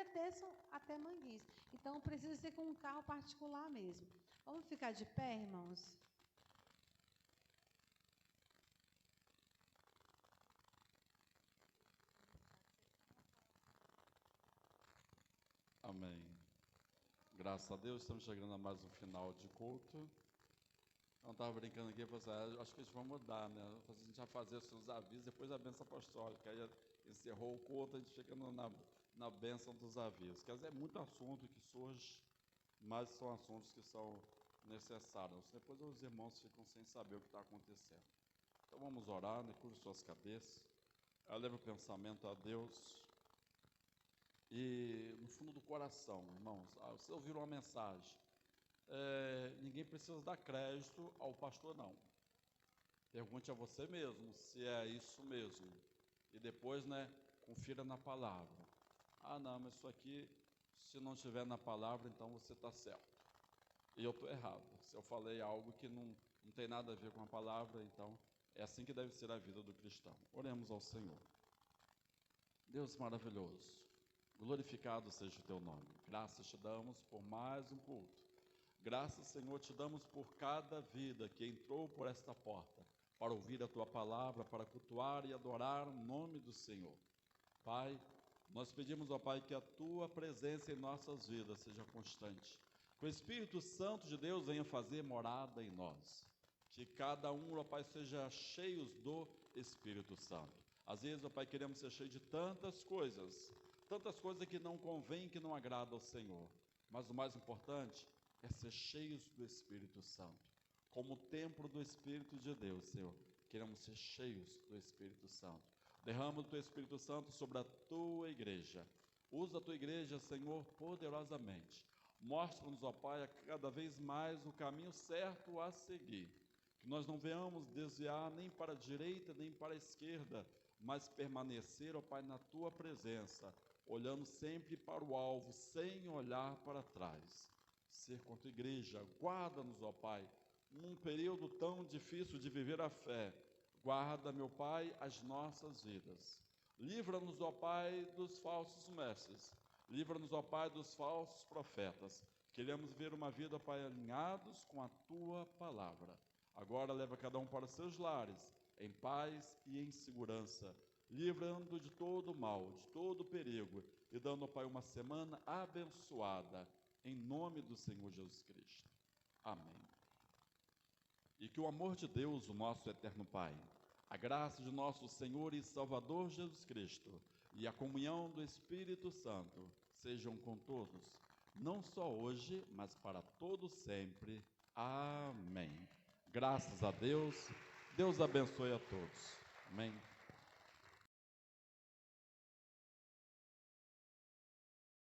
até Manguinhos. Então, precisa ser com um carro particular mesmo. Vamos ficar de pé, irmãos? Amém. Graças a Deus, estamos chegando a mais um final de culto. Eu estava brincando aqui, acho que a gente vai mudar, né? A gente vai fazer os seus avisos, depois a bênção apostólica. Aí encerrou o culto, a gente fica na bênção dos avisos. Quer dizer, é muito assunto que surge, mas são assuntos que são necessários. Depois os irmãos ficam sem saber o que está acontecendo. Então vamos orar, né? Curve suas cabeças. Eleva o pensamento a Deus. E no fundo do coração, irmãos, vocês ouviram uma mensagem. Ninguém precisa dar crédito ao pastor, não. Pergunte a você mesmo se é isso mesmo. E depois, né, confira na palavra. Ah, não, mas isso aqui, se não estiver na palavra, então você está certo. E eu estou errado. Se eu falei algo que não tem nada a ver com a palavra, então é assim que deve ser a vida do cristão. Oremos ao Senhor. Deus maravilhoso, glorificado seja o teu nome. Graças te damos por mais um culto. Graças, Senhor, te damos por cada vida que entrou por esta porta para ouvir a tua palavra, para cultuar e adorar o nome do Senhor. Pai, nós pedimos, ó Pai, que a tua presença em nossas vidas seja constante. Que o Espírito Santo de Deus venha fazer morada em nós. Que cada um, ó Pai, seja cheios do Espírito Santo. Às vezes, ó Pai, queremos ser cheios de tantas coisas que não convêm, que não agradam ao Senhor. Mas o mais importante é ser cheios do Espírito Santo. Como templo do Espírito de Deus, Senhor, queremos ser cheios do Espírito Santo. Derrama o teu Espírito Santo sobre a tua igreja. Usa a tua igreja, Senhor, poderosamente. Mostra-nos, ó Pai, a cada vez mais o caminho certo a seguir. Que nós não venhamos desviar nem para a direita, nem para a esquerda, mas permanecer, ó Pai, na tua presença, olhando sempre para o alvo, sem olhar para trás. Ser com a tua igreja, guarda-nos, ó Pai, num período tão difícil de viver a fé. Guarda, meu Pai, as nossas vidas. Livra-nos, ó Pai, dos falsos mestres. Livra-nos, ó Pai, dos falsos profetas. Queremos ver uma vida, ó Pai, alinhados com a tua palavra. Agora leva cada um para os seus lares, em paz e em segurança, livrando de todo mal, de todo perigo, e dando, ó Pai, uma semana abençoada, em nome do Senhor Jesus Cristo. Amém. E que o amor de Deus, o nosso eterno Pai, a graça de nosso Senhor e Salvador Jesus Cristo e a comunhão do Espírito Santo sejam com todos, não só hoje, mas para todos sempre. Amém. Graças a Deus. Deus abençoe a todos. Amém.